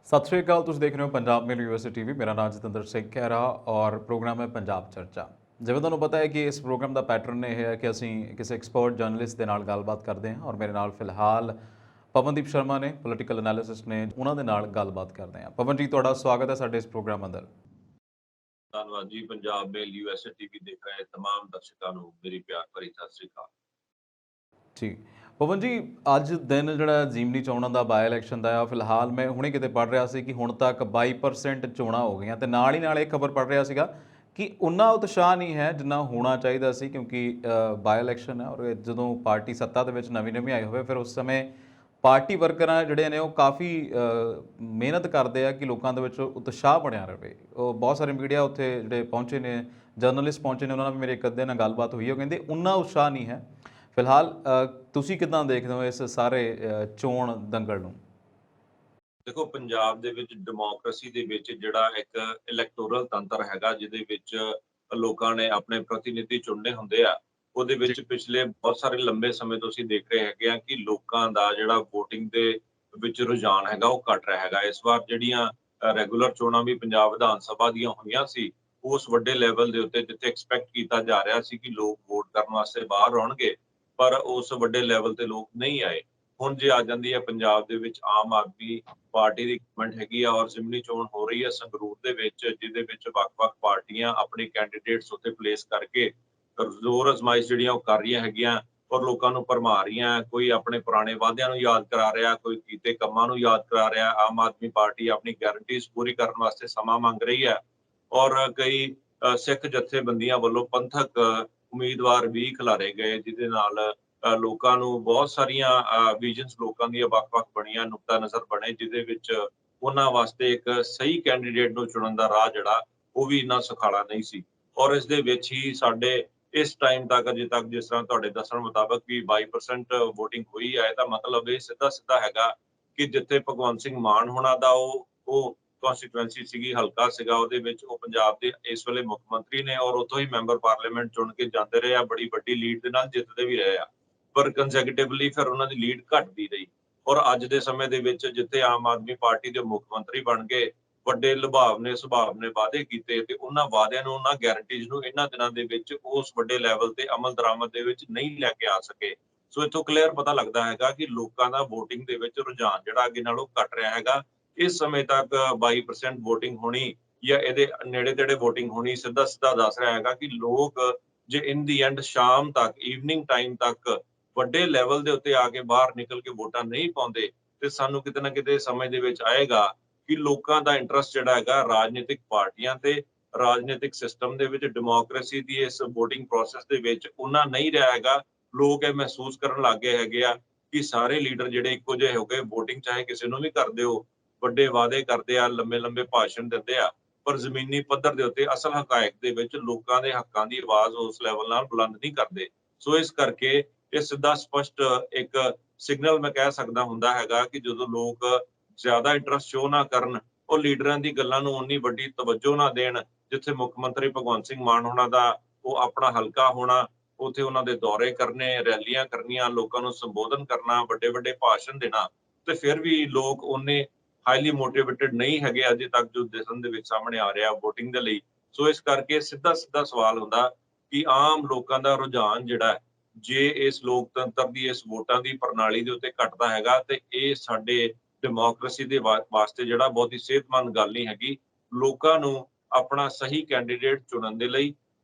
सत श्री अकाल। तुसीं देख रहे हो पंजाब मेल यूएसए टीवी। मेरा नाम जतिंदर सिंह खैरा और प्रोग्राम है पंजाब चर्चा। जिवें तुहानूं पता है कि इस प्रोग्राम का पैटर्न यह है कि असीं किसी एक्सपर्ट जर्नलिस्ट के नाल गलबात करते हैं और मेरे नाल फिलहाल पवनदीप शर्मा ने पोलिटिकल एनालिसिस्ट ने उन्होंने दे नाल गलबात करते हैं। पवन जी, तुहाडा स्वागत है साडे इस प्रोग्राम अंदर। ਧੰਨਵਾਦ ਜੀ। ਪੰਜਾਬ ਮੇਲ ਯੂਐਸਏ ਟੀਵੀ ਦੇਖ ਰਹੇ तमाम ਦਰਸ਼ਕਾਂ ਨੂੰ ਮੇਰੀ ਪਿਆਰ ਭਰੀ ਸਤਿ ਸ੍ਰੀ ਅਕਾਲ। ठीक पवन जी, अज दिन जोड़ा जीमनी चोणों का बाय इलैक्शन का आ, फिलहाल मैं हुणे किते पढ़ रहा सी कि हुण तक 22% चोणां हो गई ते नाल ही नाल एक खबर पढ़ रहा सीगा कि उन्ना उत्साह नहीं है जिन्ना होना चाहिए सी, क्योंकि बाय इलैक्शन है और जदों पार्टी सत्ता दे विच नवीं नवीं आई होवे फिर उस समय पार्टी वर्कर जिहड़े ने काफ़ी मेहनत करते हैं कि लोगों के उत्साह बनया रहे। बहुत सारे मीडिया उत्थे जिहड़े पहुंचे ने, जर्नलिस्ट पहुंचे ने, उन्होंने मेरे एक अद्धे नाल गलबात हुई है, कहते उन्ना उत्साह नहीं है फिलहाल। ਤੁਸੀਂ ਕਿੱਦਾਂ ਦੇਖਦੇ ਹੋ ਇਸ ਸਾਰੇ ਚੋਣ ਦੰਗਲ ਨੂੰ? ਦੇਖੋ, ਪੰਜਾਬ ਦੇ ਵਿੱਚ ਡੈਮੋਕ੍ਰੇਸੀ ਦੇ ਵਿੱਚ ਜਿਹੜਾ ਇੱਕ ਇਲੈਕਟੋਰਲ ਤੰਤਰ ਹੈਗਾ, ਜਿਹਦੇ ਵਿੱਚ ਲੋਕਾਂ ਨੇ ਆਪਣੇ ਪ੍ਰਤੀਨਿਧੀ ਚੁਣਨੇ ਹੁੰਦੇ ਆ, ਉਹਦੇ ਜੀ। ਵਿੱਚ ਪਿਛਲੇ ਬਹੁਤ ਸਾਰੇ ਲੰਬੇ ਸਮੇਂ ਤੋਂ ਅਸੀਂ ਦੇਖ ਰਹੇ ਹੈਗੇ ਆ ਕਿ ਲੋਕਾਂ ਦਾ ਜਿਹੜਾ VOTING ਦੇ ਵਿੱਚ ਰੁਝਾਨ ਹੈਗਾ ਉਹ ਘਟ ਰਿਹਾ ਹੈਗਾ। ਇਸ ਵਾਰ ਜਿਹੜੀਆਂ ਰੈਗੂਲਰ ਚੋਣਾਂ ਵੀ ਪੰਜਾਬ ਵਿਧਾਨ ਸਭਾ ਦੀਆਂ ਹੋਈਆਂ ਸੀ, ਉਸ ਵੱਡੇ ਲੈਵਲ ਦੇ ਉੱਤੇ ਜਿੱਥੇ ਐਕਸਪੈਕਟ ਕੀਤਾ ਜਾ ਰਿਹਾ ਸੀ ਕਿ ਲੋਕ ਵੋਟ ਕਰਨ ਵਾਸਤੇ ਬਾਹਰ ਆਉਣਗੇ, ਪਰ ਉਸ ਵੱਡੇ ਲੈਵਲ ਤੇ ਲੋਕ ਨਹੀਂ ਆਏ। ਹੁਣ ਜੇ ਆ ਜਾਂਦੀ ਹੈ ਪੰਜਾਬ ਦੇ ਵਿੱਚ ਆਮ ਆਦਮੀ ਪਾਰਟੀ ਦੀ ਗਵਰਨਮੈਂਟ ਹੈਗੀ ਆ ਔਰ ਜ਼ਿਮਨੀ ਚੋਣ ਹੋ ਰਹੀ ਹੈ ਸੰਗਰੂਰ ਦੇ ਵਿੱਚ, ਜਿਹਦੇ ਵਿੱਚ ਵੱਖ-ਵੱਖ ਪਾਰਟੀਆਂ ਆਪਣੇ ਕੈਂਡੀਡੇਟਸ ਉੱਤੇ ਪਲੇਸ ਕਰਕੇ ਜ਼ੋਰ ਅਜ਼ਮਾਇਸ਼ ਜਿਹੜੀਆਂ ਉਹ ਕਰ ਰਹੀਆਂ ਹੈਗੀਆਂ ਔਰ ਲੋਕਾਂ ਨੂੰ ਭਰਮਾ ਰਹੀਆਂ। ਕੋਈ ਆਪਣੇ ਪੁਰਾਣੇ ਵਾਅਦਿਆਂ ਨੂੰ ਯਾਦ ਕਰਾ ਰਿਹਾ, ਕੋਈ ਕੀਤੇ ਕੰਮਾਂ ਨੂੰ ਯਾਦ ਕਰਾ ਰਿਹਾ। ਆਮ ਆਦਮੀ ਪਾਰਟੀ ਆਪਣੀ ਗਾਰੰਟੀਜ਼ ਪੂਰੀ ਕਰਨ ਵਾਸਤੇ ਸਮਾਂ ਮੰਗ ਰਹੀ ਹੈ ਔਰ ਕਈ ਸਿੱਖ ਜਥੇਬੰਦੀਆਂ ਵੱਲੋਂ ਪੰਥਕ ਉਮੀਦਵਾਰ ਵੀ ਖਿਲਾਰੇ ਗਏ, ਜਿਹਦੇ ਨਾਲ ਲੋਕਾਂ ਨੂੰ ਬਹੁਤ ਸਾਰੀਆਂ ਵਿਜ਼ਨਸ ਲੋਕਾਂ ਦੀਆਂ ਵੱਖ-ਵੱਖ ਬਣੀਆਂ, ਨੁਕਤਾ ਨਜ਼ਰ ਬਣੇ, ਜਿਹਦੇ ਵਿੱਚ ਉਹਨਾਂ ਵਾਸਤੇ ਇੱਕ ਸਹੀ ਕੈਂਡੀਡੇਟ ਨੂੰ ਚੁਣਨ ਦਾ ਰਾਹ ਜਿਹੜਾ ਉਹ ਵੀ ਇੰਨਾ ਸੁਖਾਲਾ ਨਹੀਂ ਸੀ। ਔਰ ਇਸ ਦੇ ਵਿੱਚ ਹੀ ਸਾਡੇ ਇਸ ਟਾਈਮ ਤੱਕ, ਅਜੇ ਤੱਕ ਜਿਸ ਤਰ੍ਹਾਂ ਤੁਹਾਡੇ ਦੱਸਣ ਮੁਤਾਬਕ ਵੀ 22% VOTING ਹੋਈ ਹੈ, ਇਹਦਾ ਮਤਲਬ ਇਹ ਸਿੱਧਾ ਹੈਗਾ ਕਿ ਜਿੱਥੇ ਭਗਵੰਤ ਸਿੰਘ ਮਾਨ ਹੋਣਾ ਦਾ ਉਹ ਕਨਸਟੀਟੂਐਂਸੀ ਸੀਗੀ, ਹਲਕਾ ਸੀਗਾ, ਉਹਦੇ ਵਿੱਚ ਉਹ ਪੰਜਾਬ ਦੇ ਇਸ ਵੇਲੇ ਮੁੱਖ ਮੰਤਰੀ ਨੇ ਔਰ ਉੱਥੋਂ ਹੀ ਮੈਂਬਰ ਪਾਰਲੀਮੈਂਟ ਚੁਣ ਕੇ ਜਾਂਦੇ ਰਹੇ ਆ, ਬੜੀ ਵੱਡੀ ਲੀਡ ਦੇ ਨਾਲ ਜਿੱਤਦੇ ਵੀ ਰਹੇ ਆ, ਪਰ ਕੰਸੈਕਟਿਵਲੀ ਫਿਰ ਉਹਨਾਂ ਦੀ ਲੀਡ ਘਟਦੀ ਰਹੀ। ਔਰ ਅੱਜ ਦੇ ਸਮੇਂ ਦੇ ਵਿੱਚ ਜਿੱਥੇ ਆਮ ਆਦਮੀ ਪਾਰਟੀ ਦੇ ਮੁੱਖ ਮੰਤਰੀ ਬਣ ਗਏ, ਵੱਡੇ ਲੁਭਾਵਨੇ ਸੁਭਾਵਨੇ ਵਾਅਦੇ ਕੀਤੇ ਤੇ ਉਹਨਾਂ ਵਾਅਦਿਆਂ ਨੂੰ, ਉਹਨਾਂ ਗਾਰੰਟੀਜ਼ ਨੂੰ ਇਹਨਾਂ ਦਿਨਾਂ ਦੇ ਵਿੱਚ ਉਸ ਵੱਡੇ ਲੈਵਲ ਤੇ ਅਮਲ ਦਰਾਮਦ ਦੇ ਵਿੱਚ ਨਹੀਂ ਲੈ ਕੇ ਆ ਸਕੇ। ਸੋ ਇੱਥੋਂ ਕਲੀਅਰ ਪਤਾ ਲੱਗਦਾ ਹੈਗਾ ਕਿ ਲੋਕਾਂ ਦਾ VOTING ਦੇ ਵਿੱਚ ਰੁਝਾਨ ਜਿਹੜਾ ਅੱਗੇ ਨਾਲੋਂ ਘਟ ਰਿਹਾ ਹੈਗਾ। ਇਸ ਸਮੇਂ ਤੱਕ 22% VOTING ਹੋਣੀ ਜਾਂ ਇਹਦੇ ਨੇੜੇ ਤੇੜੇ VOTING ਹੋਣੀ ਸਿੱਧਾ ਦੱਸ ਰਿਹਾ ਹੈਗਾ ਕਿ ਲੋਕ ਜੇ ਇਨ ਦੀ ਐਂਡ ਸ਼ਾਮ ਤੱਕ, ਈਵਨਿੰਗ ਟਾਈਮ ਤੱਕ ਵੱਡੇ ਲੈਵਲ ਦੇ ਉੱਤੇ ਆ ਕੇ ਬਾਹਰ ਨਿਕਲ ਕੇ ਵੋਟਾਂ ਨਹੀਂ ਪਾਉਂਦੇ, ਤੇ ਸਾਨੂੰ ਕਿਤੇ ਨਾ ਕਿਤੇ ਸਮਝ ਦੇ ਵਿੱਚ ਆਏਗਾ ਕਿ ਲੋਕਾਂ ਦਾ ਇੰਟਰਸਟ ਜਿਹੜਾ ਹੈਗਾ ਰਾਜਨੀਤਿਕ ਪਾਰਟੀਆਂ ਤੇ ਰਾਜਨੀਤਿਕ ਸਿਸਟਮ ਦੇ ਵਿੱਚ, ਡੈਮੋਕ੍ਰੇਸੀ ਦੀ ਇਸ VOTING ਪ੍ਰੋਸੈਸ ਦੇ ਵਿੱਚ ਉਹਨਾਂ ਨਹੀਂ ਰਿਹਾ ਹੈਗਾ। ਲੋਕ ਇਹ ਮਹਿਸੂਸ ਕਰਨ ਲੱਗ ਗਏ ਹੈਗੇ ਆ ਕਿ ਸਾਰੇ ਲੀਡਰ ਜਿਹੜੇ ਇੱਕੋ ਜਿਹੇ ਹੋ ਗਏ, VOTING ਚਾਹੇ ਕਿਸੇ ਨੂੰ ਵੀ ਕਰਦੇ ਹੋ, ਵੱਡੇ ਵਾਅਦੇ ਕਰਦੇ ਆ, ਲੰਬੇ ਭਾਸ਼ਣ ਦਿੰਦੇ ਆ, ਪਰ ਜ਼ਮੀਨੀ ਪੱਧਰ ਦੇ ਉੱਤੇ ਅਸਲ ਹਕਾਇਕ ਦੇ ਵਿੱਚ ਲੋਕਾਂ ਦੇ ਹੱਕਾਂ ਦੀ ਆਵਾਜ਼ ਉਸ ਲੈਵਲ ਨਾਲ ਬੁਲੰਦ ਨਹੀਂ ਕਰਦੇ। ਸੋ ਇਸ ਕਰਕੇ ਇਹ ਸਿੱਧਾ ਸਪਸ਼ਟ ਇੱਕ ਸਿਗਨਲ ਮੈਂ ਕਹਿ ਸਕਦਾ ਹੁੰਦਾ ਹੈਗਾ ਕਿ ਜਦੋਂ ਲੋਕ ਜ਼ਿਆਦਾ ਇੰਟਰਸਟ ਸ਼ੋ ਨਾ ਕਰਨ, ਉਹ ਲੀਡਰਾਂ ਦੀ ਗੱਲਾਂ ਨੂੰ ਉਨੀ ਵੱਡੀ ਤਵੱਜੋ ਨਾ ਦੇਣ, ਜਿੱਥੇ ਮੁੱਖ ਮੰਤਰੀ ਭਗਵੰਤ ਸਿੰਘ ਮਾਨ ਹੋਣਾ ਦਾ ਉਹ ਆਪਣਾ ਹਲਕਾ ਹੋਣਾ, ਉੱਥੇ ਉਹਨਾਂ ਦੇ ਦੌਰੇ ਕਰਨੇ, ਰੈਲੀਆਂ ਕਰਨੀਆਂ, ਲੋਕਾਂ ਨੂੰ ਸੰਬੋਧਨ ਕਰਨਾ, ਵੱਡੇ ਭਾਸ਼ਣ ਦੇਣਾ, ਤੇ ਫਿਰ ਵੀ ਲੋਕ ਉਹਨੇ ਹਾਈਲੀ ਮੋਟੀਵੇਟਡ ਨਹੀਂ ਹੈਗੇ ਅਜੇ ਤੱਕ, ਜੋ ਦਿਸਣ ਦੇ ਵਿੱਚ ਸਾਹਮਣੇ ਆ ਰਿਹਾ VOTING ਦੇ ਲਈ। ਸੋ ਇਸ ਕਰਕੇ ਸਿੱਧਾ ਸਵਾਲ ਹੁੰਦਾ ਕਿ ਆਮ ਲੋਕਾਂ ਦਾ ਰੁਝਾਨ ਜਿਹੜਾ, ਜੇ ਇਸ ਲੋਕਤੰਤਰ ਦੀ, ਇਸ ਵੋਟਾਂ ਦੀ ਪ੍ਰਣਾਲੀ ਦੇ ਉੱਤੇ ਘਟਦਾ ਹੈਗਾ, ਤੇ ਇਹ ਸਾਡੇ ਡੈਮੋਕ੍ਰੇਸੀ ਦੇ ਵਾਸਤੇ ਜਿਹੜਾ ਬਹੁਤ ਹੀ ਸਿਹਤਮੰਦ ਗੱਲ ਨਹੀਂ ਹੈਗੀ। ਲੋਕਾਂ ਨੂੰ ਆਪਣਾ ਸਹੀ ਕੈਂਡੀਡੇਟ ਚੁਣਨ ਦੇ ਲਈ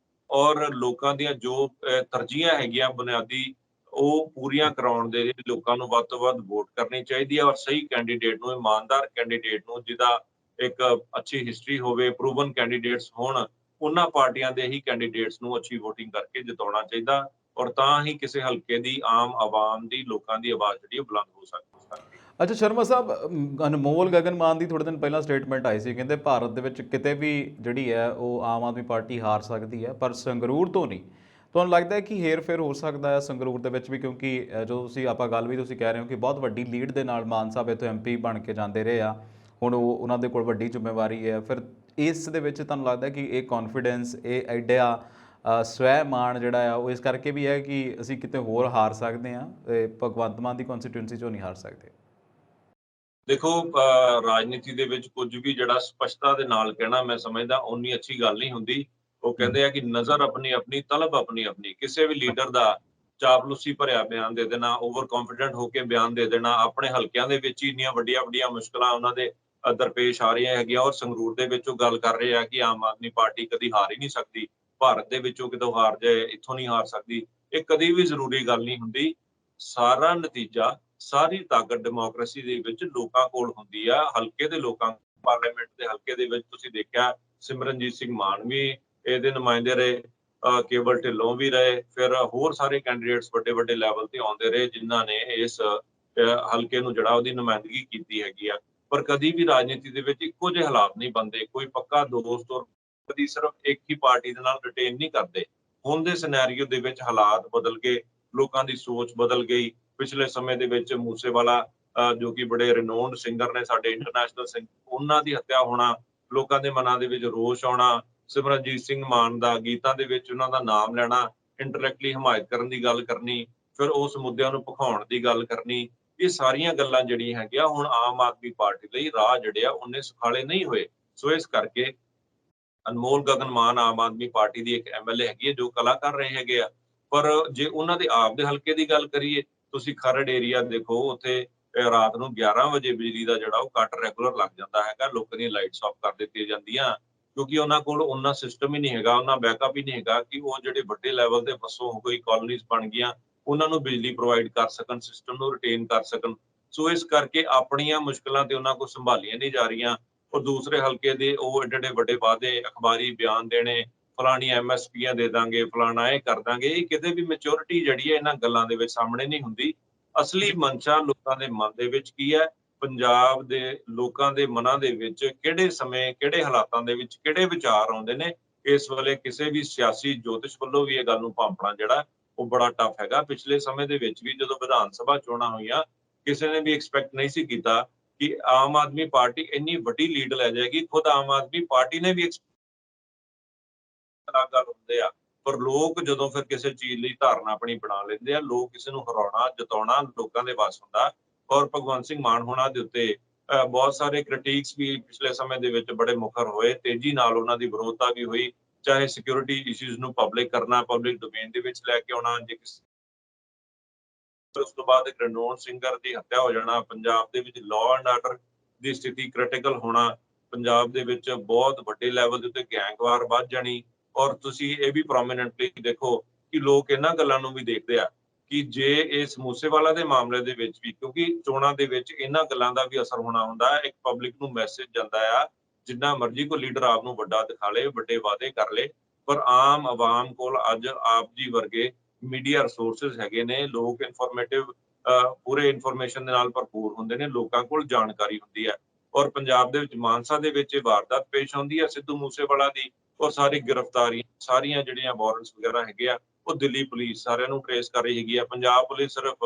ਔਰ ਲੋਕਾਂ ਦੀਆਂ ਜੋ ਤਰਜੀਹਾਂ ਹੈਗੀਆਂ ਬੁਨਿਆਦੀ, ਉਹ ਪੂਰੀਆਂ ਕਰਾਉਣ ਦੇ ਲਈ ਲੋਕਾਂ ਨੂੰ ਵੱਧ ਤੋਂ ਵੱਧ ਵੋਟ ਕਰਨੀ ਚਾਹੀਦੀ ਹੈ ਔਰ ਸਹੀ ਕੈਂਡੀਡੇਟ ਨੂੰ, ਇਮਾਨਦਾਰ ਕੈਂਡੀਡੇਟ ਨੂੰ, ਜਿਹਦਾ ਇੱਕ ਅੱਛੀ ਹਿਸਟਰੀ ਹੋਵੇ, ਪ੍ਰੂਵਨ ਕੈਂਡੀਡੇਟਸ ਹੋਣ, ਉਹਨਾਂ ਪਾਰਟੀਆਂ ਦੇ ਹੀ ਕੈਂਡੀਡੇਟਸ ਨੂੰ ਅੱਛੀ VOTING ਕਰਕੇ ਜਿਤਾਉਣਾ ਚਾਹੀਦਾ ਔਰ ਤਾਂ ਹੀ ਕਿਸੇ ਹਲਕੇ ਦੀ, ਆਮ ਆਵਾਮ ਦੀ, ਲੋਕਾਂ ਦੀ ਆਵਾਜ਼ ਜਿਹੜੀ ਉਹ ਬੁਲੰਦ ਹੋ ਸਕਦੀ ਹੈ। ਅੱਛਾ ਸ਼ਰਮਾ ਸਾਹਿਬ, ਅਨਮੋਲ ਗਗਨ ਮਾਨ ਦੀ ਥੋੜ੍ਹੇ ਦਿਨ ਪਹਿਲਾਂ ਸਟੇਟਮੈਂਟ ਆਈ ਸੀ, ਕਹਿੰਦੇ ਭਾਰਤ ਦੇ ਵਿੱਚ ਕਿਤੇ ਵੀ ਜਿਹੜੀ ਹੈ ਉਹ ਆਮ ਆਦਮੀ ਪਾਰਟੀ ਹਾਰ ਸਕਦੀ ਹੈ, ਪਰ ਸੰਗਰੂਰ ਤੋਂ ਨਹੀਂ। ਤੁਹਾਨੂੰ ਲੱਗਦਾ ਹੈ ਕਿ ਹੇਰ ਫੇਰ ਹੋ ਸਕਦਾ ਹੈ ਸੰਗਰੂਰ ਦੇ ਵਿੱਚ ਵੀ, ਕਿਉਂਕਿ ਜੋ ਤੁਸੀਂ ਆਪਾਂ ਗੱਲ ਵੀ ਤੁਸੀਂ ਕਹਿ ਰਹੇ ਹੋ ਕਿ ਬਹੁਤ ਵੱਡੀ ਲੀਡ ਦੇ ਨਾਲ ਮਾਨ ਸਾਹਿਬ ਇੱਥੋਂ MP ਬਣ ਕੇ ਜਾਂਦੇ ਰਹੇ ਆ, ਹੁਣ ਉਹਨਾਂ ਦੇ ਕੋਲ ਵੱਡੀ ਜ਼ਿੰਮੇਵਾਰੀ ਹੈ। ਫਿਰ ਇਸ ਦੇ ਵਿੱਚ ਤੁਹਾਨੂੰ ਲੱਗਦਾ ਕਿ ਇਹ ਕੌਨਫੀਡੈਂਸ, ਇਹ ਐਡਾ ਸਵੈ ਮਾਣ ਜਿਹੜਾ ਆ ਉਹ ਇਸ ਕਰਕੇ ਵੀ ਹੈ ਕਿ ਅਸੀਂ ਕਿਤੇ ਹੋਰ ਹਾਰ ਸਕਦੇ ਹਾਂ, ਭਗਵੰਤ ਮਾਨ ਦੀ ਕੌਨਸਟੀਟੂਐਂਸੀ 'ਚੋਂ ਨਹੀਂ ਹਾਰ ਸਕਦੇ? ਦੇਖੋ ਰਾਜਨੀਤੀ ਦੇ ਵਿੱਚ ਕੁਝ ਵੀ ਜਿਹੜਾ ਸਪਸ਼ਟਤਾ ਦੇ ਨਾਲ ਕਹਿਣਾ ਮੈਂ ਸਮਝਦਾ ਓਨੀ ਅੱਛੀ ਗੱਲ ਨਹੀਂ ਹੁੰਦੀ। ਉਹ ਹੂੰ, ਕਹਿੰਦੇ ਆ ਕਿ ਨਜ਼ਰ ਆਪਣੀ ਆਪਣੀ, ਤਲਬ ਆਪਣੀ ਆਪਣੀ। ਕਿਸੇ ਵੀ ਲੀਡਰ ਦਾ ਚਾਪਲੂਸੀ ਭਰਿਆ ਬਿਆਨ ਦੇ ਦੇਣਾ, ਓਵਰ ਕੌਨਫੀਡੈਂਟ ਹੋ ਕੇ ਬਿਆਨ ਦੇ ਦੇਣਾ, ਆਪਣੇ ਹਲਕਿਆਂ ਦੇ ਵਿੱਚ ਹੀ ਇੰਨੀਆਂ ਵੱਡੀਆਂ ਵੱਡੀਆਂ ਮੁਸ਼ਕਲਾਂ ਉਹਨਾਂ ਦੇ ਦਰਪੇਸ਼ ਆ ਰਹੀਆਂ ਹੈਗੀਆਂ, ਔਰ ਸੰਗਰੂਰ ਦੇ ਵਿੱਚ ਉਹ ਗੱਲ ਕਰ ਰਹੇ ਆ ਕਿ ਆਮ ਆਦਮੀ ਪਾਰਟੀ ਕਦੀ ਹਾਰ ਹੀ ਨਹੀਂ ਸਕਦੀ, ਭਾਰਤ ਦੇ ਵਿੱਚੋਂ ਕਿਤੋਂ ਹਾਰ ਜਾਏ, ਇੱਥੋਂ ਨਹੀਂ ਹਾਰ ਸਕਦੀ। ਇਹ ਕਦੀ ਵੀ ਜ਼ਰੂਰੀ ਗੱਲ ਨਹੀਂ ਹੁੰਦੀ। ਸਾਰਾ ਨਤੀਜਾ, ਸਾਰੀ ਤਾਕਤ ਡੈਮੋਕ੍ਰੇਸੀ ਦੇ ਵਿੱਚ ਲੋਕਾਂ ਕੋਲ ਹੁੰਦੀ ਆ, ਹਲਕੇ ਦੇ ਲੋਕਾਂ। ਪਾਰਲੀਮੈਂਟ ਦੇ ਹਲਕੇ ਦੇ ਵਿੱਚ ਤੁਸੀਂ ਦੇਖਿਆ ਸਿਮਰਨਜੀਤ ਸਿੰਘ ਮਾਨ ਵੀ ਇਹਦੇ ਨੁਮਾਇੰਦੇ ਰਹੇ, ਕੇਵਲ ਢਿੱਲੋਂ ਵੀ ਰਹੇ, ਫਿਰ ਹੋਰ ਸਾਰੇ ਕੈਂਡੀਡੇਟਸ ਵੱਡੇ ਵੱਡੇ ਲੈਵਲ ਤੇ ਆਉਂਦੇ ਰਹੇ ਜਿਨ੍ਹਾਂ ਨੇ ਇਸ ਹਲਕੇ ਨੂੰ ਜਿਹੜਾ ਉਹਦੀ ਨੁਮਾਇੰਦਗੀ ਕੀਤੀ ਹੈਗੀ ਆ। ਪਰ ਕਦੀ ਵੀ ਰਾਜਨੀਤੀ ਦੇ ਵਿੱਚ ਇੱਕੋ ਜਿਹੇ ਹਾਲਾਤ ਨਹੀਂ ਬਣਦੇ, ਕੋਈ ਪੱਕਾ ਦੋਸਤ ਔਰ ਕਦੀ ਸਿਰਫ ਇੱਕ ਹੀ ਪਾਰਟੀ ਦੇ ਨਾਲ ਰਿਟੇਨ ਨਹੀਂ ਕਰਦੇ। ਹੁਣ ਦੇ ਸਿਨੈਰੀਓ ਦੇ ਵਿੱਚ ਹਾਲਾਤ ਬਦਲ ਗਏ, ਲੋਕਾਂ ਦੀ ਸੋਚ ਬਦਲ ਗਈ। ਪਿਛਲੇ ਸਮੇਂ ਦੇ ਵਿੱਚ ਮੂਸੇਵਾਲਾ ਜੋ ਕਿ ਬੜੇ ਰਿਨੋਨਡ ਸਿੰਗਰ ਨੇ ਸਾਡੇ ਇੰਟਰਨੈਸ਼ਨਲ ਸਿੰਗਰ, ਉਹਨਾਂ ਦੀ ਹੱਤਿਆ ਹੋਣਾ, ਲੋਕਾਂ ਦੇ ਮਨਾਂ ਦੇ ਵਿੱਚ ਰੋਸ਼ ਆਉਣਾ, ਸਿਮਰਨਜੀਤ ਸਿੰਘ ਮਾਨ ਦਾ ਗੀਤਾਂ ਦੇ ਵਿੱਚ ਉਹਨਾਂ ਦਾ ਨਾਮ ਲੈਣਾ, ਇੰਟੈਲੈਕਚੁਅਲੀ ਹਮਾਇਤ ਕਰਨ ਦੀ ਗੱਲ ਕਰਨੀ, ਫਿਰ ਉਸ ਮੁੱਦਿਆਂ ਨੂੰ ਭਖਾਉਣ ਦੀ ਗੱਲ ਕਰਨੀ, ਇਹ ਸਾਰੀਆਂ ਗੱਲਾਂ ਜਿਹੜੀਆਂ ਹੈਗੀਆਂ ਹੁਣ ਆਮ ਆਦਮੀ ਪਾਰਟੀ ਲਈ ਰਾਹ ਜਿਹੜੇ ਆ ਉਹਨੇ ਸੁਖਾਲੇ ਨਹੀਂ ਹੋਏ। ਸੋ ਇਸ ਕਰਕੇ ਅਨਮੋਲ ਗਗਨ ਮਾਨ ਆਮ ਆਦਮੀ ਪਾਰਟੀ ਦੀ ਇੱਕ ਐਮਐਲਏ ਹੈਗੀ ਹੈ ਜੋ ਕਲਾ ਕਰ ਰਹੇ ਹੈਗੇ ਆ। ਪਰ ਜੇ ਉਹਨਾਂ ਦੇ ਆਪ ਦੇ ਹਲਕੇ ਦੀ ਗੱਲ ਕਰੀਏ, ਤੁਸੀਂ ਖਰੜ ਏਰੀਆ ਦੇਖੋ, ਉੱਥੇ ਰਾਤ ਨੂੰ 11 ਵਜੇ ਬਿਜਲੀ ਦਾ ਜਿਹੜਾ ਉਹ ਕੱਟ ਰੈਗੂਲਰ ਲੱਗ ਜਾਂਦਾ ਹੈਗਾ, ਲੋਕਾਂ ਦੀਆਂ ਲਾਈਟਸ ਆਫ ਕਰ ਦਿੱਤੀਆਂ ਜਾਂਦੀਆਂ, ਕਿਉਂਕਿ ਉਹਨਾਂ ਕੋਲ ਉਹਨਾਂ ਸਿਸਟਮ ਹੀ ਨਹੀਂ ਹੈਗਾ, ਉਹਨਾਂ ਬੈਕਅਪ ਹੀ ਨਹੀਂ ਹੈਗਾ ਕਿ ਉਹ ਜਿਹੜੇ ਵੱਡੇ ਲੈਵਲ ਤੇ ਵਸੋਂ ਹੋ ਗਈ ਕਾਲੋਨੀਜ਼ ਬਣ ਗਈਆਂ, ਉਹਨਾਂ ਨੂੰ ਬਿਜਲੀ ਪ੍ਰੋਵਾਈਡ ਕਰ ਸਕਣ, ਸਿਸਟਮ ਨੂੰ ਰਿਟੇਨ ਕਰ ਸਕਣ। ਸੋ ਇਸ ਕਰਕੇ ਆਪਣੀਆਂ ਮੁਸ਼ਕਲਾਂ ਤੇ ਉਹਨਾਂ ਕੋਲ ਸੰਭਾਲੀਆਂ ਨਹੀਂ ਜਾ ਰਹੀਆਂ, ਔਰ ਦੂਸਰੇ ਹਲਕੇ ਦੇ ਉਹ ਏਡੇ ਏਡੇ ਵੱਡੇ ਵਾਅਦੇ, ਅਖਬਾਰੀ ਬਿਆਨ ਦੇਣੇ, ਫਲਾਣੀ ਐਮਐਸਪੀਆਂ ਦੇ ਦਾਂਗੇ, ਫਲਾਣਾ ਇਹ ਕਰ ਦਾਂਗੇ, ਇਹ ਕਿਤੇ ਵੀ ਮੈਚੁਰਿਟੀ ਜਿਹੜੀ ਹੈ ਇਹਨਾਂ ਗੱਲਾਂ ਦੇ ਵਿੱਚ ਸਾਹਮਣੇ ਨਹੀਂ ਹੁੰਦੀ। ਅਸਲੀ ਮਨਸ਼ਾ ਲੋਕਾਂ ਦੇ ਮਨ ਦੇ ਵਿੱਚ ਕੀ ਹੈ, ਪੰਜਾਬ ਦੇ ਲੋਕਾਂ ਦੇ ਮਨਾਂ ਦੇ ਵਿੱਚ ਕਿਹੜੇ ਸਮੇਂ, ਕਿਹੜੇ ਹਾਲਾਤਾਂ ਦੇ ਵਿੱਚ ਕਿਹੜੇ ਵਿਚਾਰ ਆਉਂਦੇ ਨੇ, ਇਸ ਵੇਲੇ ਕਿਸੇ ਵੀ ਸਿਆਸੀ ਜੋਤਿਸ਼ ਵੱਲੋਂ ਵੀ ਇਹ ਗੱਲ ਨੂੰ ਭਾਂਪਣਾ ਜਿਹੜਾ ਉਹ ਬੜਾ ਟਫ ਹੈਗਾ। ਪਿਛਲੇ ਸਮੇਂ ਦੇ ਵਿੱਚ ਵੀ ਜਦੋਂ ਵਿਧਾਨ ਸਭਾ ਚੋਣਾਂ ਹੋਈਆਂ, ਕਿਸੇ ਨੇ ਵੀ ਐਕਸਪੈਕਟ ਨਹੀਂ ਸੀ ਕੀਤਾ ਕਿ ਆਮ ਆਦਮੀ ਪਾਰਟੀ ਇੰਨੀ ਵੱਡੀ ਲੀਡ ਲੈ ਜਾਏਗੀ। ਖੁਦ ਆਮ ਆਦਮੀ ਪਾਰਟੀ ਨੇ ਵੀ ਗੱਲ ਹੁੰਦੇ ਆ, ਪਰ ਲੋਕ ਜਦੋਂ ਫਿਰ ਕਿਸੇ ਚੀਜ਼ ਲਈ ਧਾਰਨਾ ਆਪਣੀ ਬਣਾ ਲੈਂਦੇ ਆ, ਲੋਕ ਕਿਸੇ ਨੂੰ ਹਰਾਉਣਾ, ਜਿਤਾਉਣਾ ਲੋਕਾਂ ਦੇ ਵੱਸ ਹੁੰਦਾ। ਔਰ ਭਗਵੰਤ ਸਿੰਘ ਮਾਨ ਹੋਣਾ ਦੇ ਉੱਤੇ ਬਹੁਤ ਸਾਰੇ ਕ੍ਰਿਟਿਕਸ ਵੀ ਪਿਛਲੇ ਸਮੇਂ ਦੇ ਵਿੱਚ ਬੜੇ ਮੁਖਰ ਹੋਏ, ਤੇਜ਼ੀ ਨਾਲ ਉਹਨਾਂ ਦੀ ਵਿਰੋਧਤਾ ਵੀ ਹੋਈ, ਚਾਹੇ ਸਿਕਿਉਰਿਟੀ ਇਸ਼ੂਜ਼ ਨੂੰ ਪਬਲਿਕ ਕਰਨਾ, ਪਬਲਿਕ ਡੋਮੇਨ ਦੇ ਵਿੱਚ ਲੈ ਕੇ ਆਉਣਾ, ਜੇ ਉਸ ਤੋਂ ਬਾਅਦ ਇੱਕ ਰਣਜੀਤ ਸਿੰਗਰ ਦੀ ਹੱਤਿਆ ਹੋ ਜਾਣਾ, ਪੰਜਾਬ ਦੇ ਵਿੱਚ ਲਾਅ ਐਂਡ ਆਰਡਰ ਦੀ ਸਥਿਤੀ ਕ੍ਰਿਟੀਕਲ ਹੋਣਾ, ਪੰਜਾਬ ਦੇ ਵਿੱਚ ਬਹੁਤ ਵੱਡੇ ਲੈਵਲ ਦੇ ਉੱਤੇ ਗੈਂਗਵਾਰ ਵੱਧ ਜਾਣੀ। ਔਰ ਤੁਸੀਂ ਇਹ ਵੀ ਪ੍ਰੋਮੀਨੈਂਟਲੀ ਦੇਖੋ ਕਿ ਲੋਕ ਇਹਨਾਂ ਗੱਲਾਂ ਨੂੰ ਵੀ ਦੇਖਦੇ ਆ ਕਿ ਜੇ ਇਸ ਮੂਸੇਵਾਲਾ ਦੇ ਮਾਮਲੇ ਦੇ ਵਿੱਚ ਵੀ, ਕਿਉਂਕਿ ਚੋਣਾਂ ਦੇ ਵਿੱਚ ਇਹਨਾਂ ਗੱਲਾਂ ਦਾ ਵੀ ਅਸਰ ਹੋਣਾ ਹੁੰਦਾ ਹੈ, ਇੱਕ ਪਬਲਿਕ ਨੂੰ ਮੈਸੇਜ ਜਾਂਦਾ ਆ, ਜਿੰਨਾ ਮਰਜ਼ੀ ਕੋਈ ਲੀਡਰ ਆਪ ਨੂੰ ਵੱਡਾ ਦਿਖਾ ਲੇ, ਵੱਡੇ ਵਾਅਦੇ ਕਰ ਲੇ, ਪਰ ਆਮ ਆਵਾਮ ਕੋਲ ਅੱਜ ਆਪ ਜੀ ਵਰਗੇ ਮੀਡੀਆ ਰਿਸੋਰਸਸ ਹੈਗੇ ਨੇ, ਲੋਕ ਇਨਫੋਰਮੇਟਿਵ ਪੂਰੇ ਇਨਫੋਰਮੇਸ਼ਨ ਦੇ ਨਾਲ ਭਰਪੂਰ ਹੁੰਦੇ ਨੇ, ਲੋਕਾਂ ਕੋਲ ਜਾਣਕਾਰੀ ਹੁੰਦੀ ਹੈ। ਔਰ ਪੰਜਾਬ ਦੇ ਵਿੱਚ ਮਾਨਸਾ ਦੇ ਵਿੱਚ ਇਹ ਵਾਰਦਾਤ ਪੇਸ਼ ਆਉਂਦੀ ਹੈ ਸਿੱਧੂ ਮੂਸੇਵਾਲਾ ਦੀ, ਔਰ ਸਾਰੀ ਗ੍ਰਿਫਤਾਰੀ, ਸਾਰੀਆਂ ਜਿਹੜੀਆਂ ਵਾਰੰਟਸ ਵਗੈਰਾ ਹੈਗੇ ਆ, ਉਹ ਦਿੱਲੀ ਪੁਲਿਸ ਸਾਰਿਆਂ ਨੂੰ ਟ੍ਰੇਸ ਕਰ ਰਹੀ ਹੈਗੀ ਆ। ਪੰਜਾਬ ਪੁਲਿਸ ਸਿਰਫ